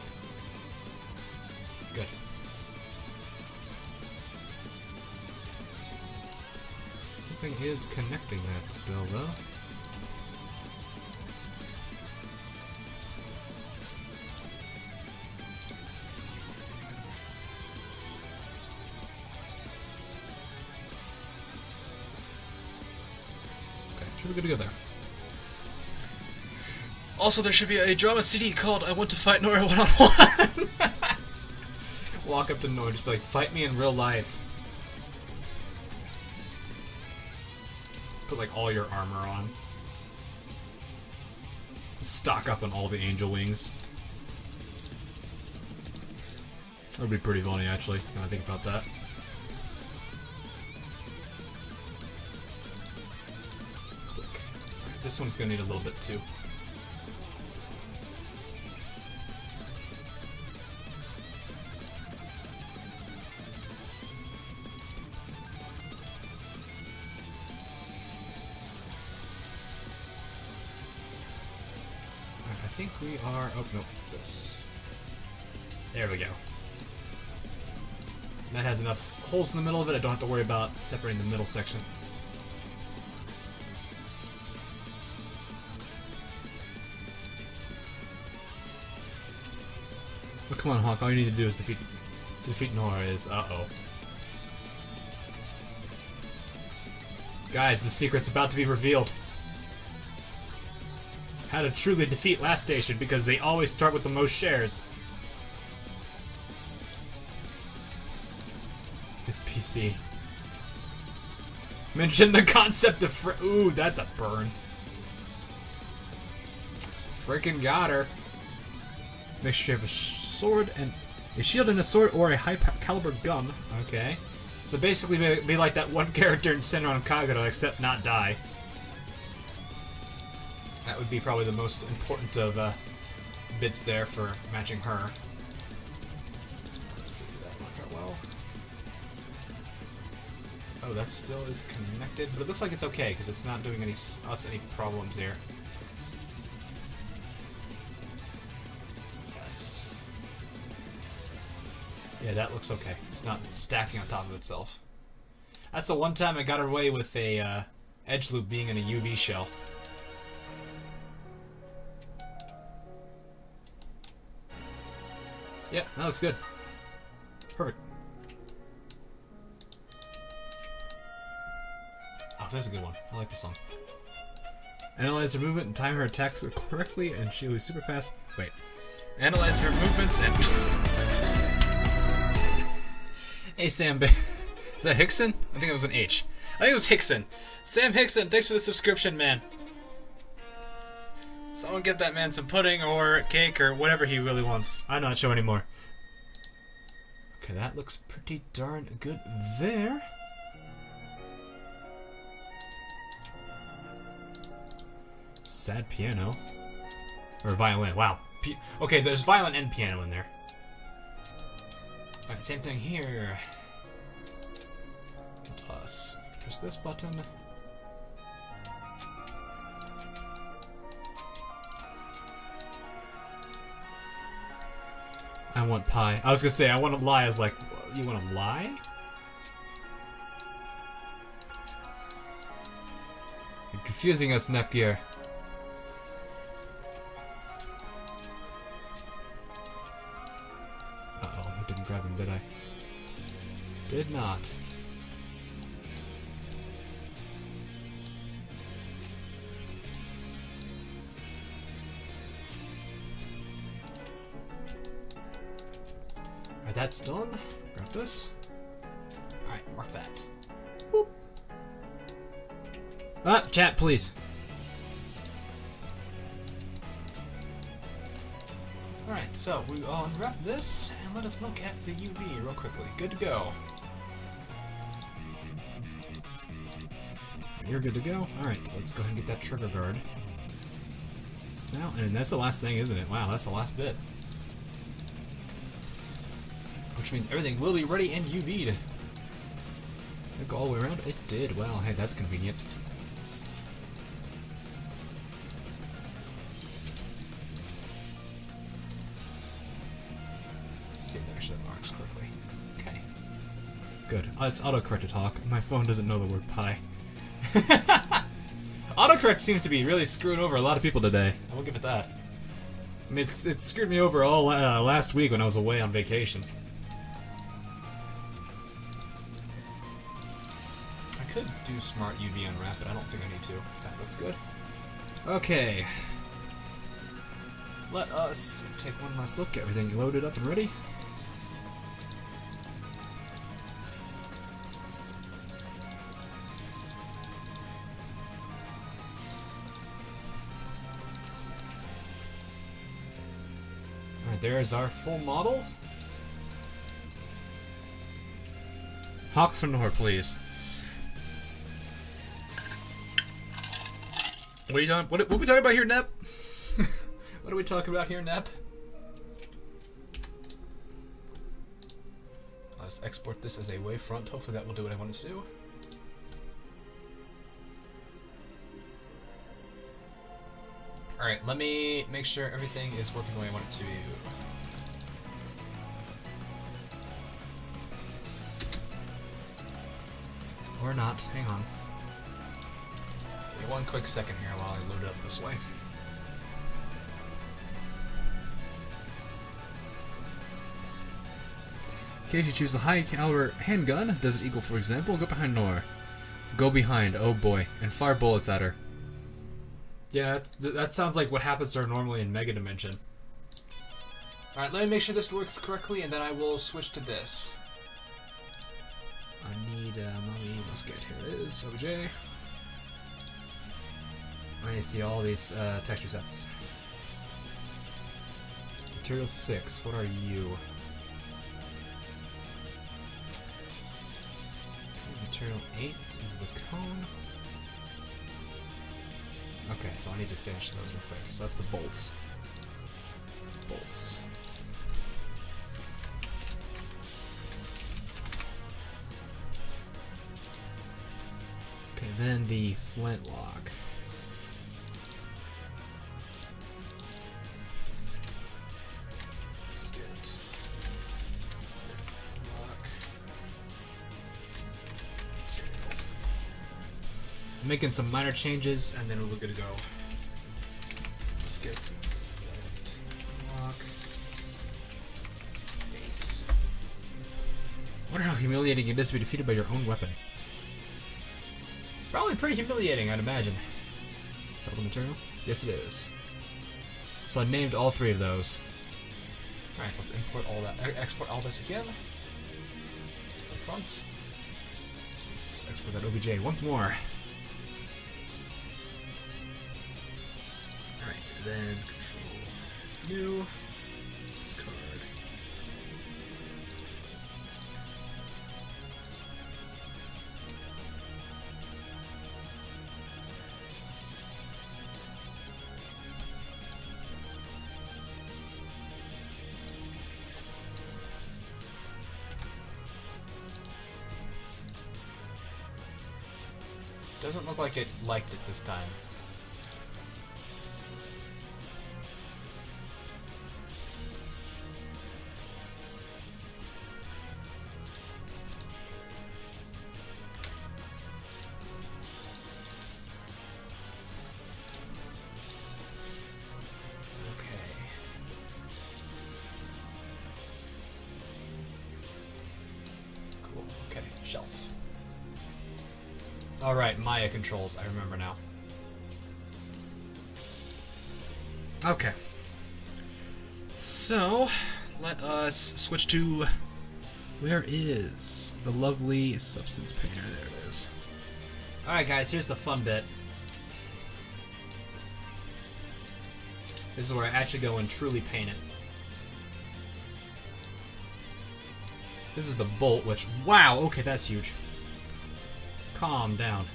Good. Something is connecting that still, though. Okay, should be good to go there. Also, there should be a drama CD called I Want to Fight Nora One-on-One. Walk up to Nora and just be like, fight me in real life. Put like all your armor on. Stock up on all the angel wings. That would be pretty funny, actually, when I think about that. Click. Alright, this one's gonna need a little bit too. I think we are... Oh, nope. This. There we go. That has enough holes in the middle of it, I don't have to worry about separating the middle section. Well, come on, Hawk. All you need to do is defeat Nora is... Uh-oh. Guys, the secret's about to be revealed. How to truly defeat Last Station, because they always start with the most shares. His PC. Mention the concept of ooh, that's a burn. Freaking got her. Make sure you have a sword and a shield and a sword, or a high caliber gun. Okay. So basically, be like that one character in Senran and Kagura, except not die. That would be probably the most important of bits there for matching her. Let's see, did that work out well? Oh, that still is connected, but it looks like it's okay because it's not doing us any problems here. Yes. Yeah, that looks okay. It's not stacking on top of itself. That's the one time I got away with a edge loop being in a UV shell. Yep, that looks good. Perfect. Oh, this is a good one. I like this song. Analyze her movement and time her attacks correctly, and she'll be super fast. Wait. Analyze her movements and... Hey, Sam. Is that Hickson? I think it was an H. I think it was Hickson. Sam Hickson, thanks for the subscription, man. Someone get that man some pudding or cake or whatever he really wants. I'm not sure anymore. Okay, that looks pretty darn good there. Sad piano. Or violin, wow. Okay, there's violin and piano in there. Alright, same thing here. Let us press this button. I want pie. I was gonna say, I want to lie. I was like, you want to lie? You're confusing us, Nepgear. Uh-oh, I didn't grab him, did I? Did not. Alright, that's done. Grab this. Alright, mark that. Boop. Ah, chat, please. Alright, so we'll unwrap this and let us look at the UV real quickly. Good to go. You're good to go. Alright, let's go ahead and get that trigger guard. Now, and that's the last thing, isn't it? Wow, that's the last bit. Which means everything will be ready and UV'd. Did it go all the way around? It did. Well, hey, that's convenient. see, there should have marks quickly. Okay. Good. It's autocorrect to talk. My phone doesn't know the word pie. Autocorrect seems to be really screwing over a lot of people today. I will give it that. I mean, it screwed me over all last week when I was away on vacation. I could do Smart UV Unwrap, but I don't think I need to. That looks good. Okay. Let us take one last look. Get everything loaded up and ready. Alright, there's our full model. Hawk Fenor, please. What are you talking? What are we talking about here, Nep? What are we talking about here, Nep? Let's export this as a wavefront. Hopefully that will do what I want it to do. Alright, let me make sure everything is working the way I want it to. Or not. Hang on. Give me one quick second here while I load it up this way. In case you choose the high caliber handgun, Desert Eagle for example, go behind Nor. Go behind, oh boy, and fire bullets at her. Yeah, that sounds like what happens to her normally in Mega Dimension. Alright, let me make sure this works correctly, and then I will switch to this. I need Mami Musket. Here it is, OJ. I need to see all these texture sets. Material 6, what are you? Material 8 is the cone. Okay, so I need to finish those real quick. So that's the bolts. Bolts. Okay, then the flintlock. Musket. Flintlock. Material. I'm making some minor changes, and then we're good to go. Musket. Flintlock. Base. I wonder how humiliating it is to be defeated by your own weapon. Probably pretty humiliating, I'd imagine. Total material? Yes, it is. So I named all three of those. Alright, so let's import all that. Export all this again. The front. Let's export that OBJ once more. Alright, then control new. Discard. Doesn't look like it liked it this time. Cool. Okay, shelf. Alright, Maya controls, I remember now. Okay. So, let us switch to... Where is the lovely substance painter? There it is. Alright guys, here's the fun bit. This is where I actually go and truly paint it. This is the bolt, which... Wow, okay, that's huge. Calm down.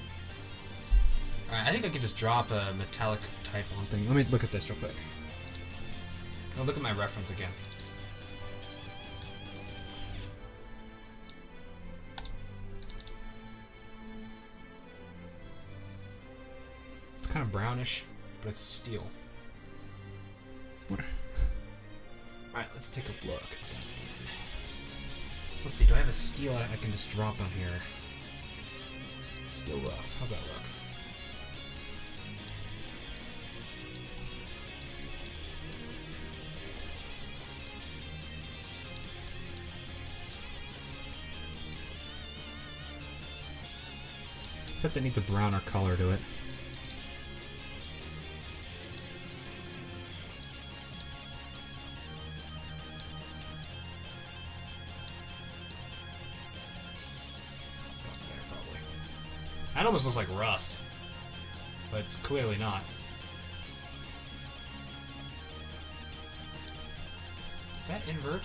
Alright, I think I could just drop a metallic type on thing. Let me look at this real quick. I'll look at my reference again. It's kind of brownish, but it's steel. What? Alright, let's take a look. So let's see, do I have a steel I can just drop on here? Steel rough. How's that look? Except it needs a browner color to it. That almost looks like rust, but it's clearly not. That invert?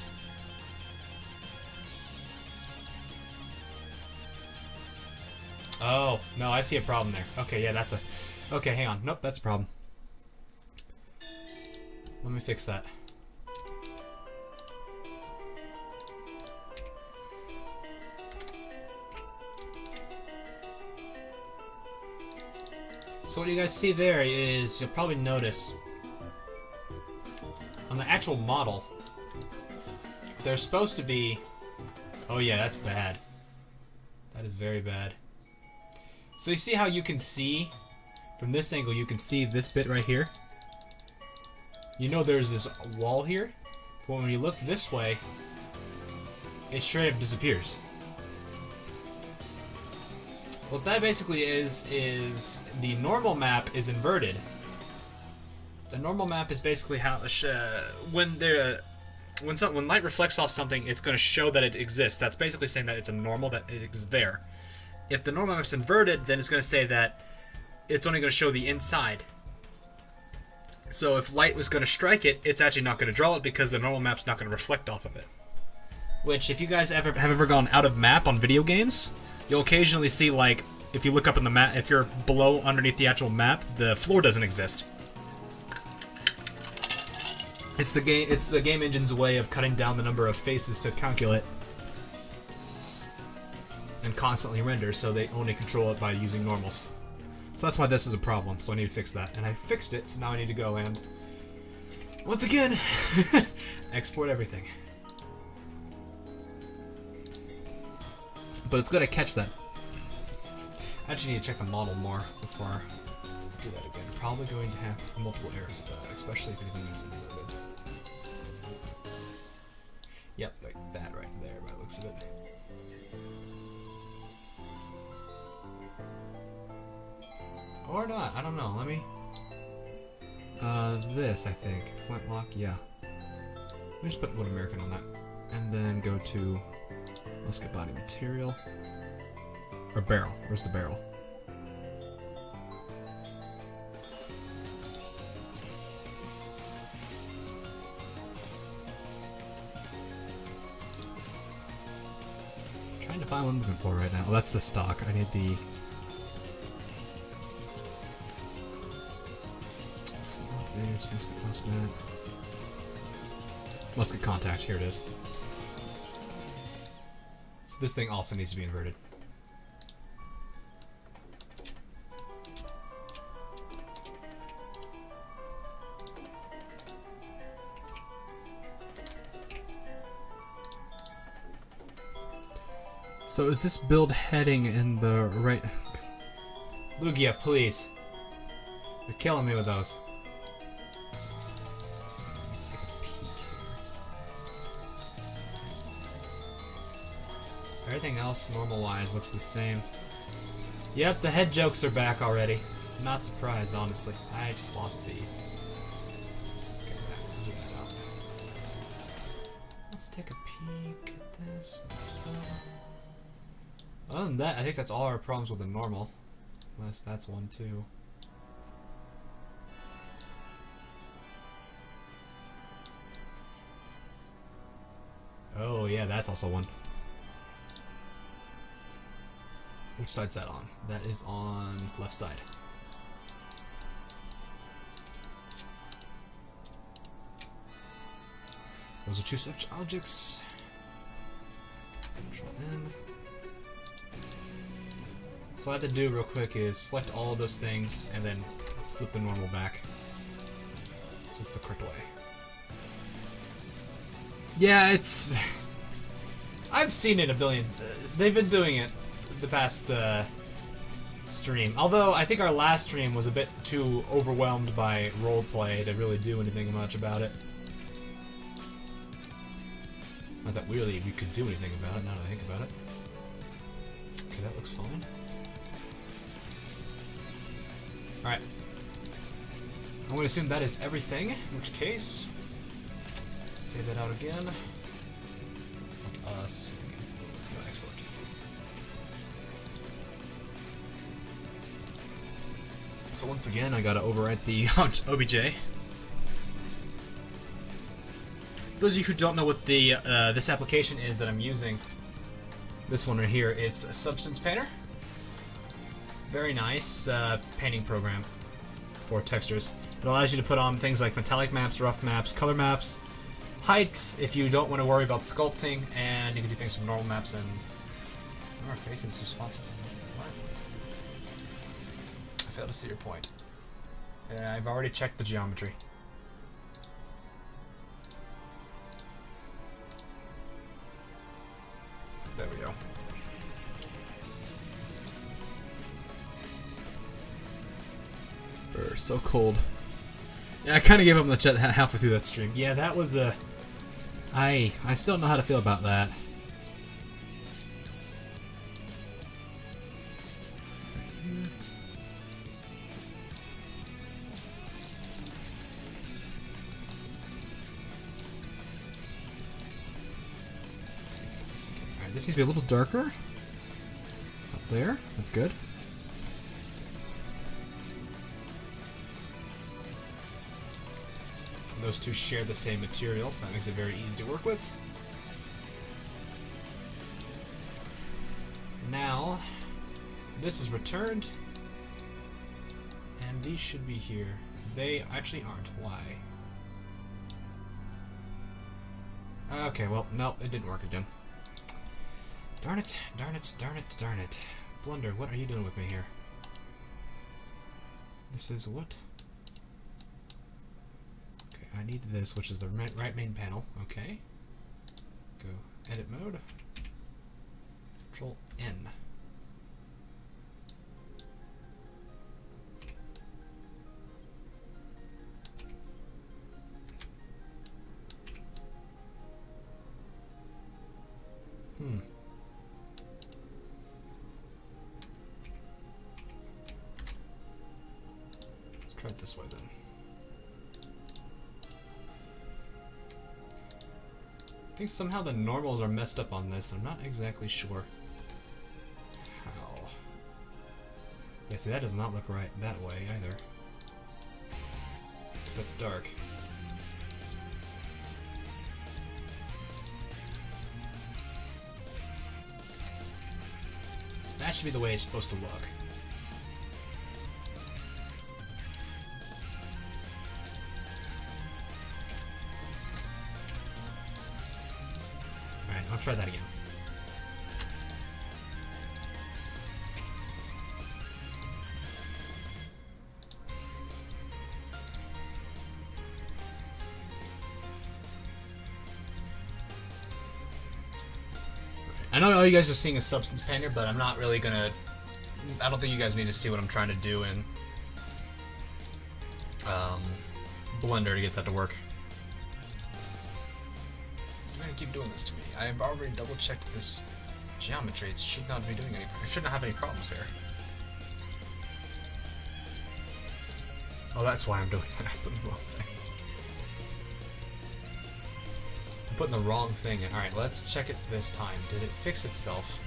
Oh, no, I see a problem there. Okay, yeah, that's a... Okay, hang on. Nope, that's a problem. Let me fix that. So what you guys see there is, you'll probably notice, on the actual model, there's supposed to be... Oh yeah, that's bad. That is very bad. So you see how you can see, from this angle, you can see this bit right here? You know there's this wall here, but when you look this way, it straight up disappears. What that basically is the normal map is inverted. The normal map is basically how when light reflects off something, it's going to show that it exists. That's basically saying that it's a normal, that it is there. If the normal map's inverted, then it's going to say that it's only going to show the inside. So if light was going to strike it, it's actually not going to draw it because the normal map's not going to reflect off of it. Which, if you guys have ever gone out of map on video games, you'll occasionally see, like, if you look up in the map, if you're below, underneath the actual map, the floor doesn't exist. It's the game engine's way of cutting down the number of faces to calculate and constantly render, so they only control it by using normals. So that's why this is a problem, so I need to fix that. And I fixed it, so now I need to go and, once again, export everything. But it's going to catch that. I actually need to check the model more before I do that again. Probably going to have multiple errors of that, especially if anything is inverted. Yep, like that right there by the looks of it. Or not, I don't know. Let me... this, I think. Flintlock, yeah. Let me just put Wood American on that. And then go to Musket body material. Or barrel. Where's the barrel? Trying to find what I'm looking for right now. Oh, that's the stock. I need the... Musket contact, here it is. So this thing also needs to be inverted. So is this build heading in the right... Lugia, please. You're killing me with those. Let's take a peek here. Everything else, normal-wise, looks the same. Yep, the head jokes are back already. Not surprised, honestly. I just lost the... Let's take a peek at this. Other than that, I think that's all our problems with the normal. Unless that's one too. Oh yeah, that's also one. Which side's that on? That is on the left side. Those are two such objects. Control N. So what I have to do real quick is select all of those things and then flip the normal back. So it's the correct way. Yeah, it's... I've seen it a billion. They've been doing it the past stream. Although I think our last stream was a bit too overwhelmed by roleplay to really do anything much about it. Not that really we could do anything about it, now that I think about it. Okay, that looks fine. Alright. I'm going to assume that is everything, in which case... Save that out again. Let us... No, export. So once again, I gotta overwrite the OBJ. For those of you who don't know what the this application is that I'm using, this one right here, it's a Substance Painter. Very nice painting program for textures. It allows you to put on things like metallic maps, rough maps, color maps, height if you don't want to worry about sculpting, and you can do things from normal maps and... Our face is responsible. What? I failed to see your point. Yeah, I've already checked the geometry. There we go. So cold. Yeah, I kind of gave up on the chat halfway through that stream. Yeah, that was a... I still don't know how to feel about that. Alright, this needs to be a little darker. Up there. That's good. Those two share the same material, so that makes it very easy to work with. Now, this is returned, and these should be here. They actually aren't. Why? Okay, well, no, it didn't work again. Darn it, darn it, darn it, darn it. Blunder, what are you doing with me here? This is what? I need this, which is the right main panel. Okay. Go edit mode. Control N. Let's try it this way then. I think somehow the normals are messed up on this. I'm not exactly sure how. Yeah, see, that does not look right that way either. Because that's dark. That should be the way it's supposed to look. I'll try that again. I know all you guys are seeing a Substance Painter, but I'm not really gonna... I don't think you guys need to see what I'm trying to do in Blender to get that to work. Keep doing this to me. I have already double checked this geometry. It should not be doing any. I should not have any problems here. Oh, that's why I'm doing that. I put the wrong thing. I'm putting the wrong thing in. Alright, let's check it this time. Did it fix itself?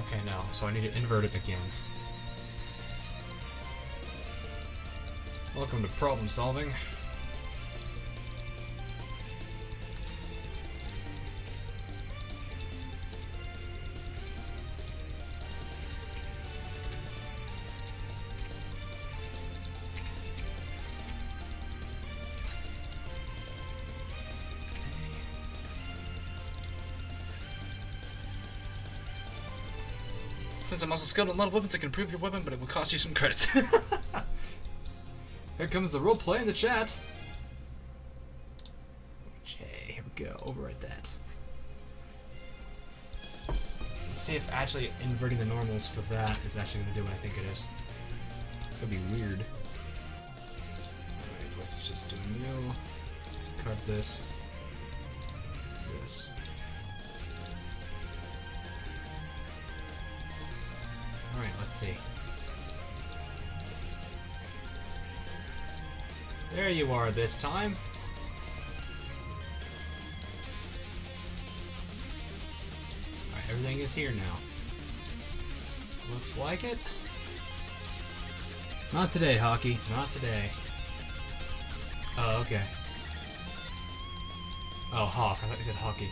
Okay, no. So I need to invert it again. Welcome to problem solving. Since I'm also skilled in a lot of weapons, I can improve your weapon, but it will cost you some credits. Here comes the roleplay in the chat. Okay, here we go. Overwrite that. Let's see if actually inverting the normals for that is actually going to do what I think it is. It's going to be weird. Alright, let's just do a new. Discard this. This. Alright, let's see. There you are this time. Alright, everything is here now. Looks like it. Not today, Hockey. Not today. Oh, okay. Oh, Hawk. I thought you said Hockey.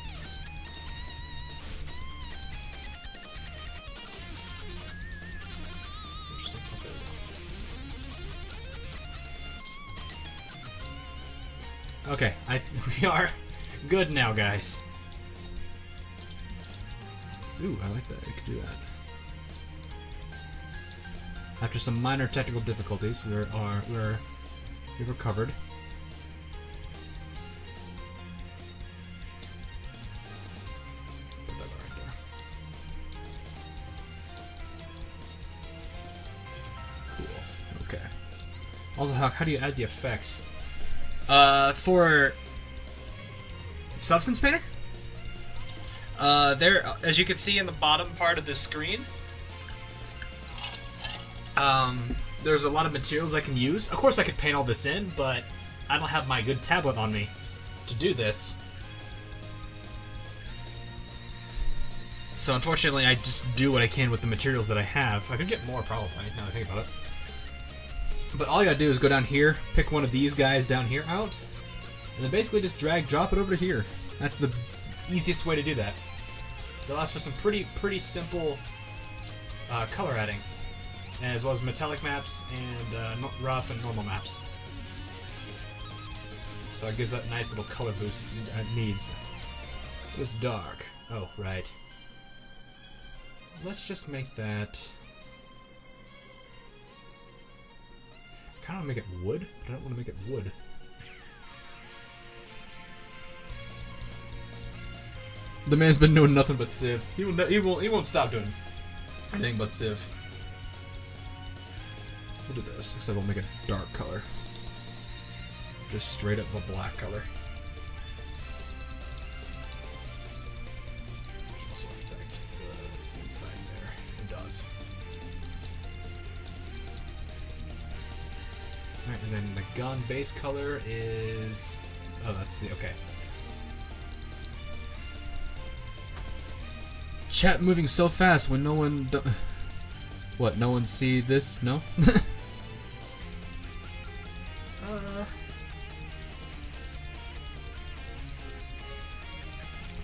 That's interesting. Oh, there we go. Okay, we are good now, guys. Ooh, I like that. I could do that. After some minor technical difficulties, we've recovered. Put that right there. Cool. Okay. Also, how do you add the effects? For Substance Painter? There, as you can see in the bottom part of the screen, there's a lot of materials I can use. Of course I could paint all this in, but I don't have my good tablet on me to do this. So unfortunately I just do what I can with the materials that I have. I could get more probably, now that I think about it. But all you gotta do is go down here, pick one of these guys down here out, and then basically just drop it over to here. That's the easiest way to do that. It allows for some pretty simple color adding, as well as metallic maps and rough and normal maps. So it gives that nice little color boost it needs. It's dark. Oh, right. Let's just make that. I kind of want to make it wood, but I don't want to make it wood. The man's been doing nothing but Civ. He won't stop doing anything but Civ. We'll do this, except we'll make it dark color. Just straight up a black color. Which also affect the inside there. It does. Alright, and then the gun base color is... Oh, that's the... okay. Chat moving so fast when no one... What, no one see this? No?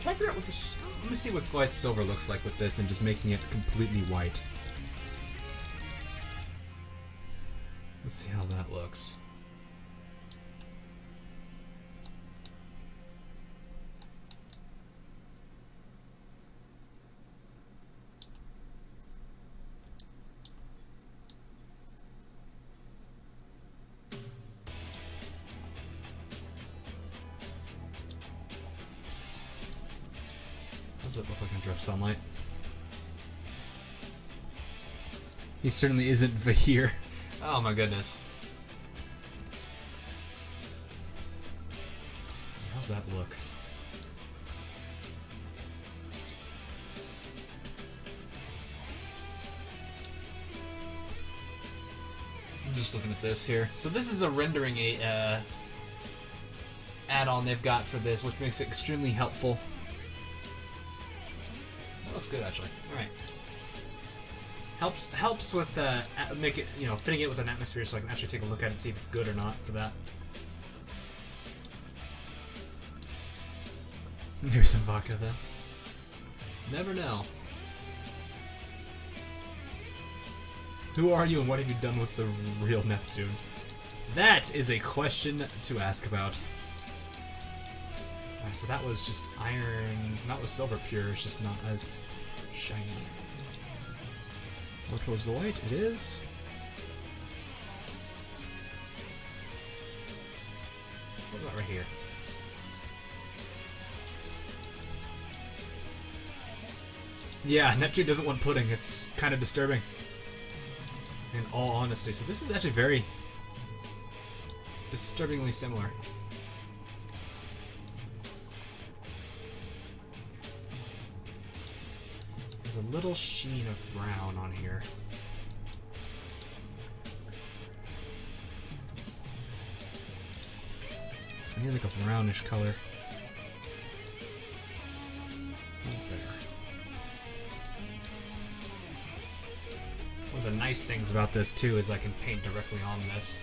Try to figure out what this... Let me see what light silver looks like with this and just making it completely white. Let's see how that looks. Does it look like a drip sunlight? He certainly isn't Vahir. Oh my goodness. How's that look? I'm just looking at this here. So this is a rendering add-on they've got for this, which makes it extremely helpful. That looks good, actually. All right. Helps with make it, you know, fitting it with an atmosphere, so I can actually take a look at it and see if it's good or not for that. Maybe some vodka then. Never know. Who are you and what have you done with the real Neptune? That is a question to ask about. Alright, so that was just iron, that was silver pure, it's just not as shiny. More towards the white, it is. What about right here? Yeah, Neptune doesn't want pudding. It's kind of disturbing. In all honesty. So this is actually very disturbingly similar. There's a little sheen of brown on here. So I need like a brownish color. Right there. One of the nice things about this too is I can paint directly on this.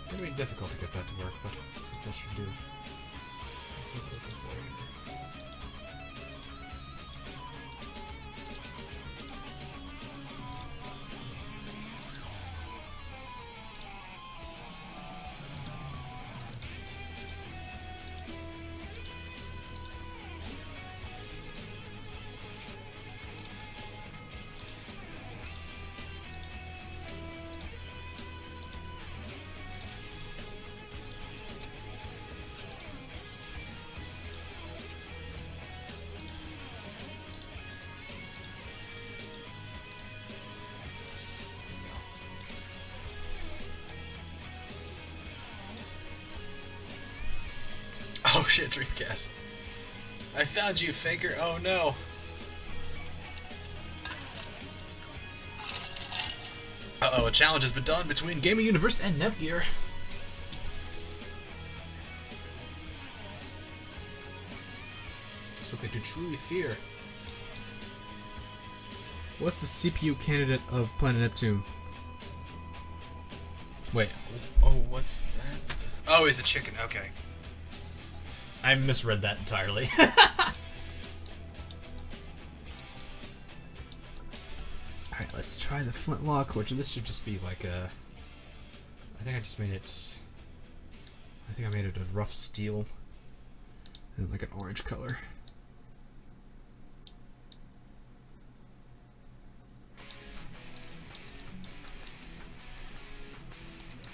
It's gonna be difficult to get that to work, but I think that should do. Oh shit, Dreamcast. I found you, Faker. Oh no. Uh-oh, a challenge has been done between Gaming Universe and Netgear. Something to truly fear. What's the CPU candidate of Planet Neptune? Wait. Oh, what's that? Oh, it's a chicken. Okay. I misread that entirely. Alright, let's try the flintlock, which this should just be like a... I think I just made it... I think I made it a rough steel. And like an orange color.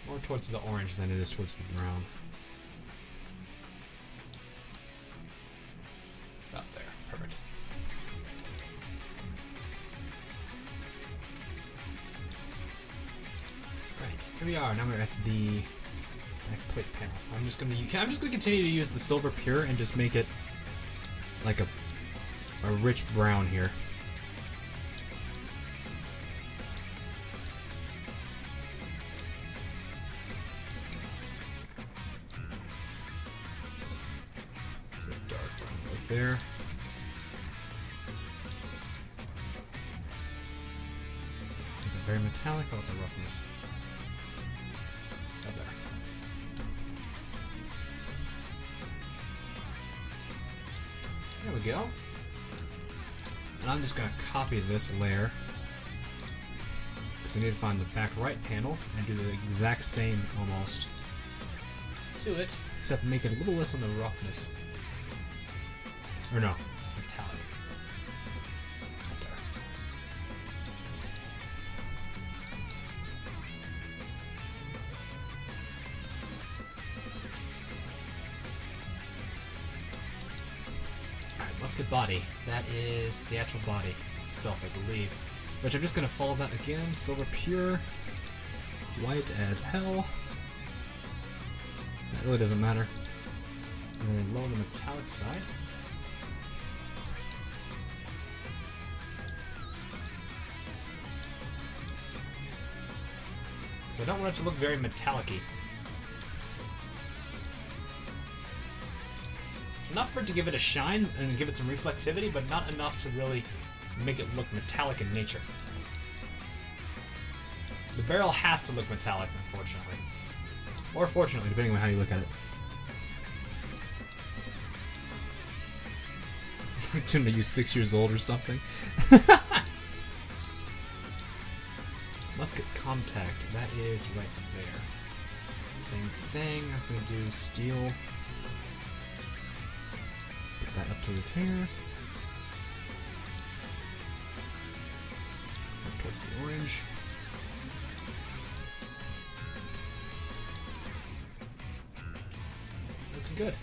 More towards the orange than it is towards the brown. About there. Perfect. Right, here we are. Now we're at the back plate panel. I'm just gonna continue to use the silver pure and just make it like a rich brown here. So dark brown right there. Make it very metallic. I want the roughness. Right there. There we go. And I'm just going to copy this layer because I need to find the back right panel and do the exact same almost to it, except make it a little less on the roughness. Or no, metallic. Right there. Alright, Musket body. That is the actual body itself, I believe. Which I'm just going to follow that again. Silver pure. White as hell. That really doesn't matter. And then lower the metallic side. So I don't want it to look very metallic-y. Enough for it to give it a shine and give it some reflectivity, but not enough to really make it look metallic in nature. The barrel has to look metallic, unfortunately. Or fortunately, depending on how you look at it. Tune to you 6 years old or something. Musket contact, that is right there. Same thing. I was gonna do steel. Put that up towards here. Up towards the orange. Looking good.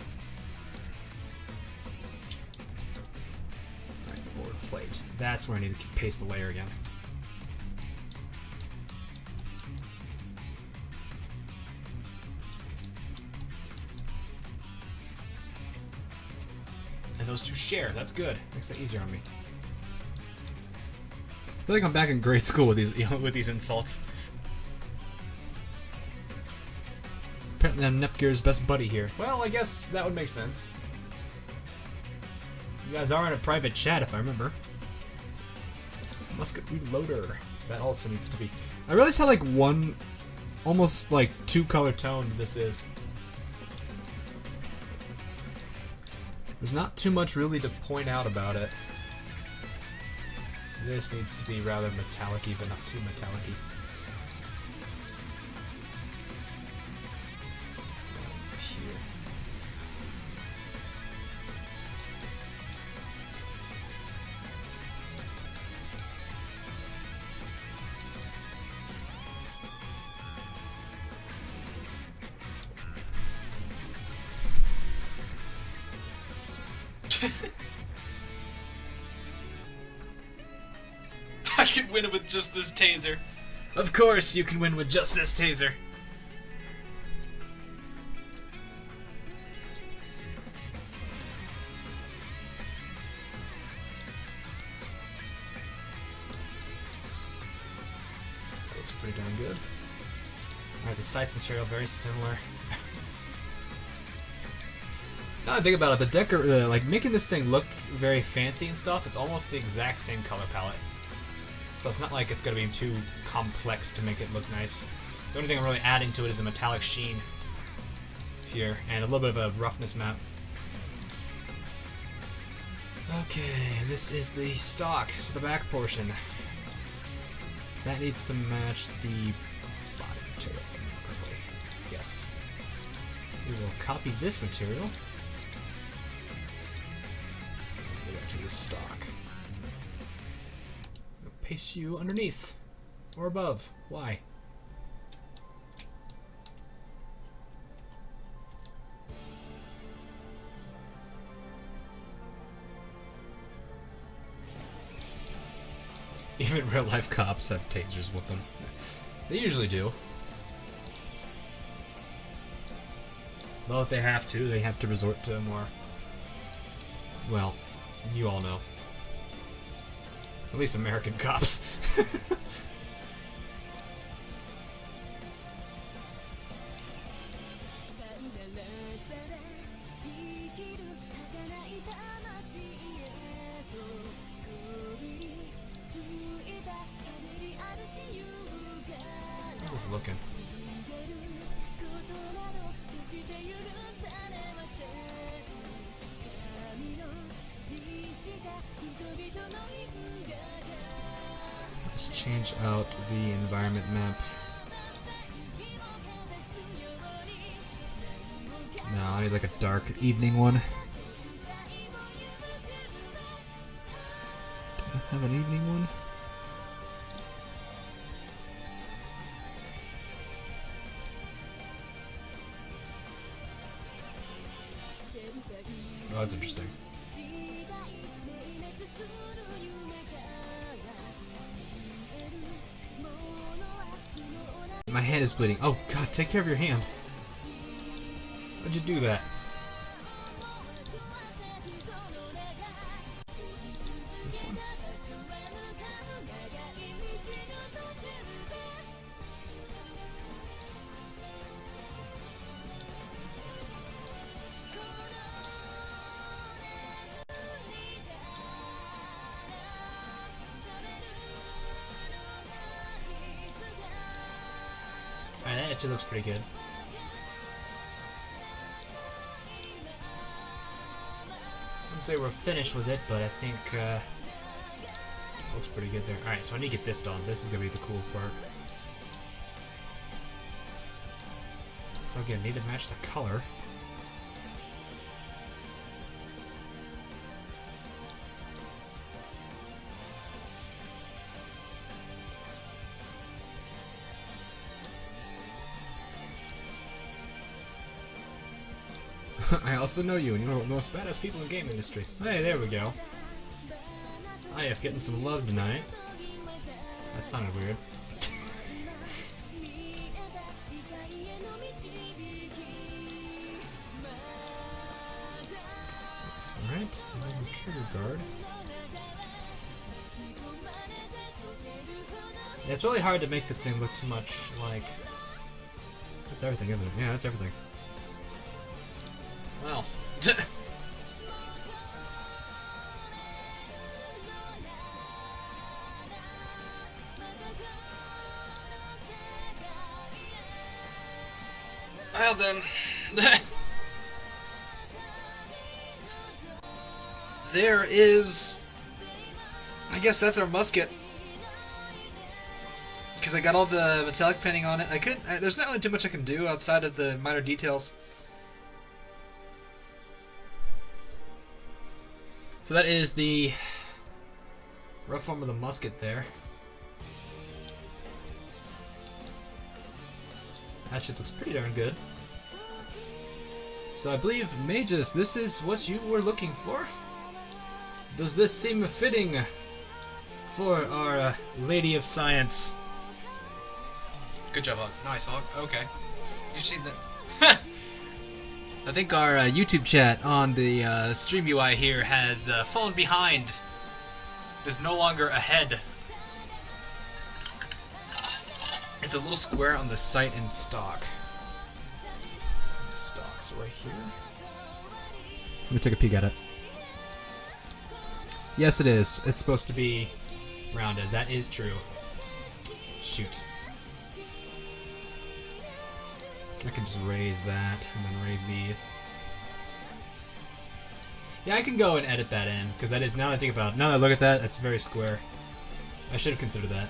Alright, forward plate. That's where I need to paste the layer again. And those two share. That's good. Makes it easier on me. I feel like I'm back in grade school with these with these insults. Apparently I'm Nepgear's best buddy here. Well, I guess that would make sense. You guys are in a private chat, if I remember. Musket Reloader. That also needs to be... I realize how, like, one... almost, like, two-color toned this is. There's not too much really to point out about it. This needs to be rather metallic-y, but not too metallic-y. Here. I can win with just this taser. Of course you can win with just this taser. That looks pretty darn good. Alright, the sights material very similar. Now I think about it, like making this thing look very fancy and stuff, it's almost the exact same color palette. So it's not like it's gonna be too complex to make it look nice. The only thing I'm really adding to it is a metallic sheen here, and a little bit of a roughness map. Okay, this is the stock, so the back portion. That needs to match the body material, if I remember correctly. Yes. We will copy this material. Go back to the stock. Paste you underneath or above. Why? Even real life cops have tasers with them. They usually do. Well, if they have to resort to more. Well, you all know. At least American cops. How's this looking? Let's change out the environment map. No, I need like a dark evening one. Do I have an evening one? Oh, that's interesting. My hand is bleeding. Oh god, take care of your hand. Why'd you do that? This one? Alright, that actually looks pretty good. I wouldn't say we're finished with it, but I think it looks pretty good there. Alright, so I need to get this done. This is going to be the cool part. So again, need to match the color. I also know you, and you're one of the most badass people in the game industry. Hey, there we go. I have getting some love tonight. That sounded weird. That's alright. And then the trigger guard. Yeah, it's really hard to make this thing look too much like... That's everything, isn't it? Yeah, that's everything. Well. Well then. There is... I guess that's our musket. Because I got all the metallic painting on it. There's not really too much I can do outside of the minor details. So that is the rough form of the musket there. That shit looks pretty darn good. So I believe, Magus, this is what you were looking for? Does this seem fitting for our Lady of Science? Good job, Hog. Nice, Hog. Okay. You see that? I think our YouTube chat on the stream UI here has fallen behind. It is no longer ahead. It's a little square on the site in stock. The stock's right here. Let me take a peek at it. Yes, it is. It's supposed to be rounded. That is true. Shoot. I can just raise that and then raise these. Yeah, I can go and edit that in, because that is, now that I think about it, now that I look at that, that's very square. I should have considered that.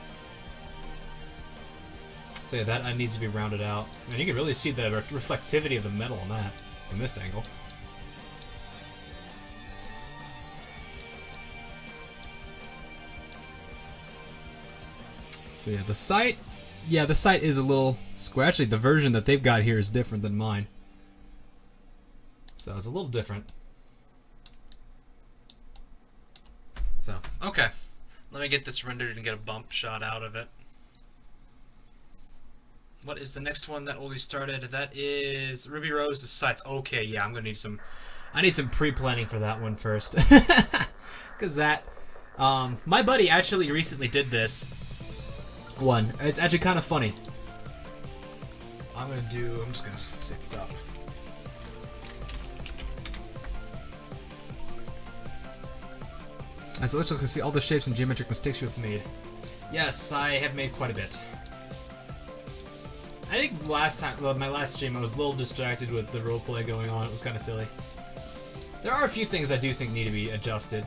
So yeah, that needs to be rounded out. And you can really see the reflectivity of the metal on that, from this angle. So yeah, the sight is a little square. Actually, the version that they've got here is different than mine. So it's a little different. So, okay. Let me get this rendered and get a bump shot out of it. What is the next one that will be started? That is Ruby Rose, the Scythe. Okay, yeah, I'm gonna need some... I need some pre-planning for that one first. Because that... my buddy actually recently did this one. It's actually kind of funny. I'm just gonna set this up. As I can see all the shapes and geometric mistakes you have made. Yes, I have made quite a bit. I think last time, well, my last stream, I was a little distracted with the roleplay going on. It was kind of silly. There are a few things I do think need to be adjusted.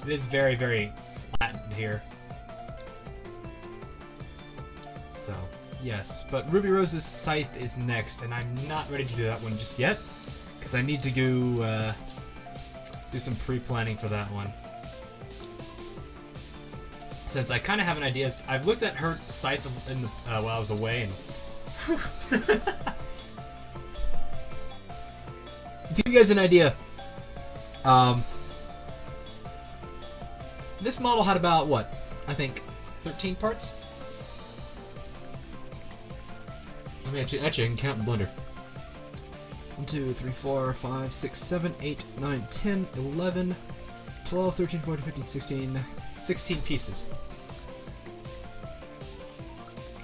It is very, very flat here. So, yes. But Ruby Rose's Scythe is next, and I'm not ready to do that one just yet, because I need to go do some pre-planning for that one. Since I kind of have an idea, I've looked at her Scythe in the, while I was away, and to give you guys an idea, this model had about, what, I think 13 parts? I mean, actually I can count in Blender. 1, 2, 3, 4, 5, 6, 7, 8, 9, 10, 11, 12, 13, 14, 15, 16, 16 pieces.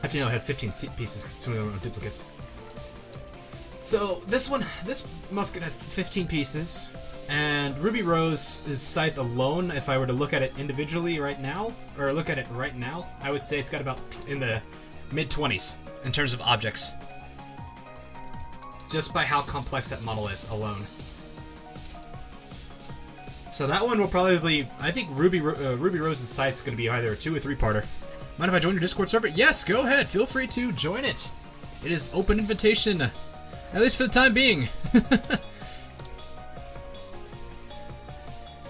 Actually, no, I had 15 pieces because 2 of them were duplicates. So, this musket had 15 pieces, and Ruby Rose's Scythe alone, if I were to look at it individually right now, or look at it right now, I would say it's got about in the mid-20s in terms of objects. Just by how complex that model is alone. So that one will probably, I think Ruby Rose's Scythe is going to be either a 2 or 3-parter. Mind if I join your Discord server? Yes, go ahead. Feel free to join it. It is open invitation, at least for the time being.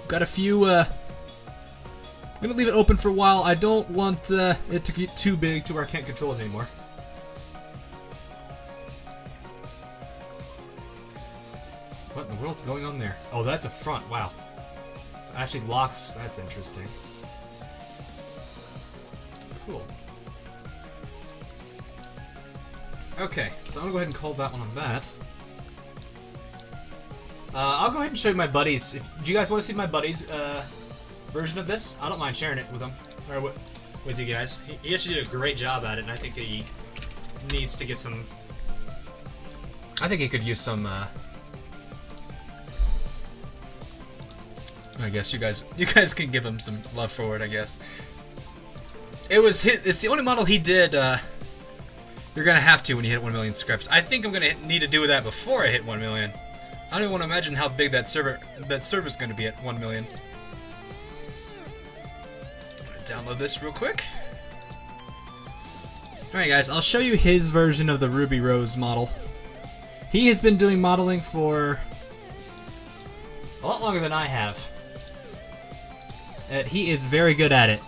Got a few, I'm gonna leave it open for a while. I don't want it to get too big to where I can't control it anymore. What in the world's going on there? Oh, that's a front, wow. So it actually locks, that's interesting. Cool. Okay, so I'm gonna go ahead and call that one on that. I'll go ahead and show you my buddies. Do you guys want to see my buddies' version of this? I don't mind sharing it with them, or with you guys. He actually did a great job at it, and I think he needs to get some. I think he could use some. I guess you guys can give him some love for it. I guess it's the only model he did. You're gonna have to when you hit 1 million scripts. I think I'm gonna need to do that before I hit 1 million. I don't even want to imagine how big that server's gonna be at 1 million. I'm gonna download this real quick. Alright guys, I'll show you his version of the Ruby Rose model. He has been doing modeling for a lot longer than I have. And he is very good at it.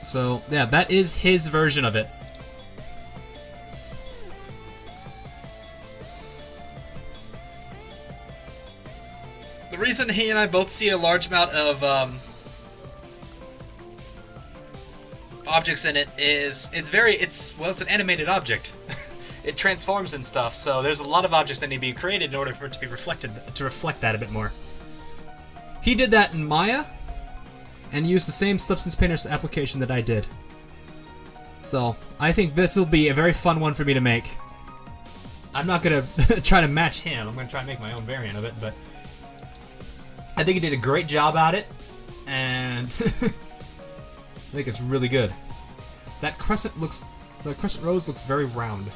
So, yeah, that is his version of it. The reason he and I both see a large amount of objects in it is it's an animated object. It transforms and stuff, so there's a lot of objects that need to be created in order for it to be reflected, to reflect that a bit more. He did that in Maya and used the same Substance Painter's application that I did. So I think this will be a very fun one for me to make. I'm not gonna try to match him. I'm gonna try to make my own variant of it, but I think he did a great job at it, and I think it's really good. That crescent rose looks very round.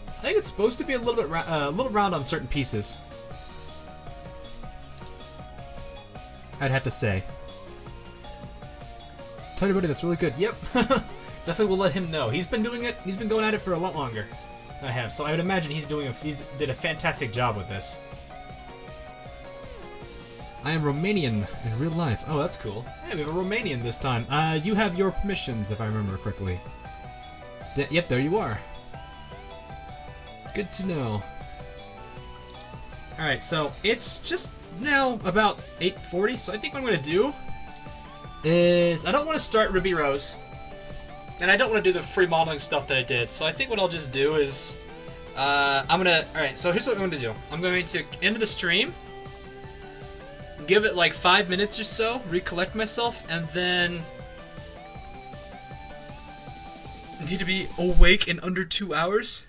I think it's supposed to be a little bit round on certain pieces. I'd have to say. Tell everybody that's really good. Yep, definitely will let him know. He's been doing it. He's been going at it for a lot longer than I have, so I would imagine he did a fantastic job with this. I am Romanian in real life. Oh, that's cool. Hey, we have a Romanian this time. You have your permissions, if I remember correctly. Yep, there you are. Good to know. Alright, so it's just now about 8:40, so I think what I'm going to do is I don't want to start Ruby Rose, and I don't want to do the free modeling stuff that I did, so I think what I'll just do is alright, so here's what I'm going to do. I'm going to end the stream, give it like 5 minutes or so, recollect myself, and then I need to be awake in under 2 hours.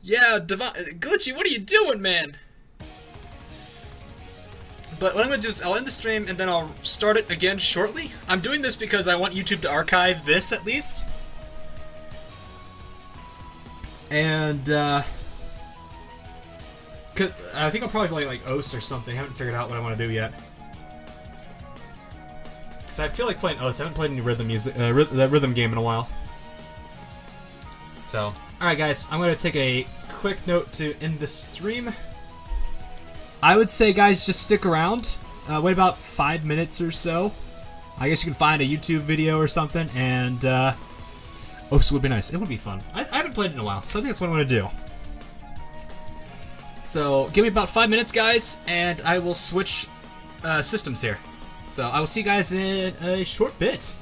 Yeah, Gucci, what are you doing, man? But what I'm going to do is I'll end the stream and then I'll start it again shortly. I'm doing this because I want YouTube to archive this at least. And, cause I think I'll probably play like OS or something. I haven't figured out what I want to do yet. Because I feel like playing OS. I haven't played any rhythm music, the rhythm game in a while. So, alright guys, I'm going to take a quick note to end the stream. I would say, guys, just stick around. Wait about 5 minutes or so. I guess you can find a YouTube video or something, and OPS would be nice. It would be fun. I haven't played it in a while, so I think that's what I'm going to do. So, give me about 5 minutes, guys, and I will switch systems here. So, I will see you guys in a short bit.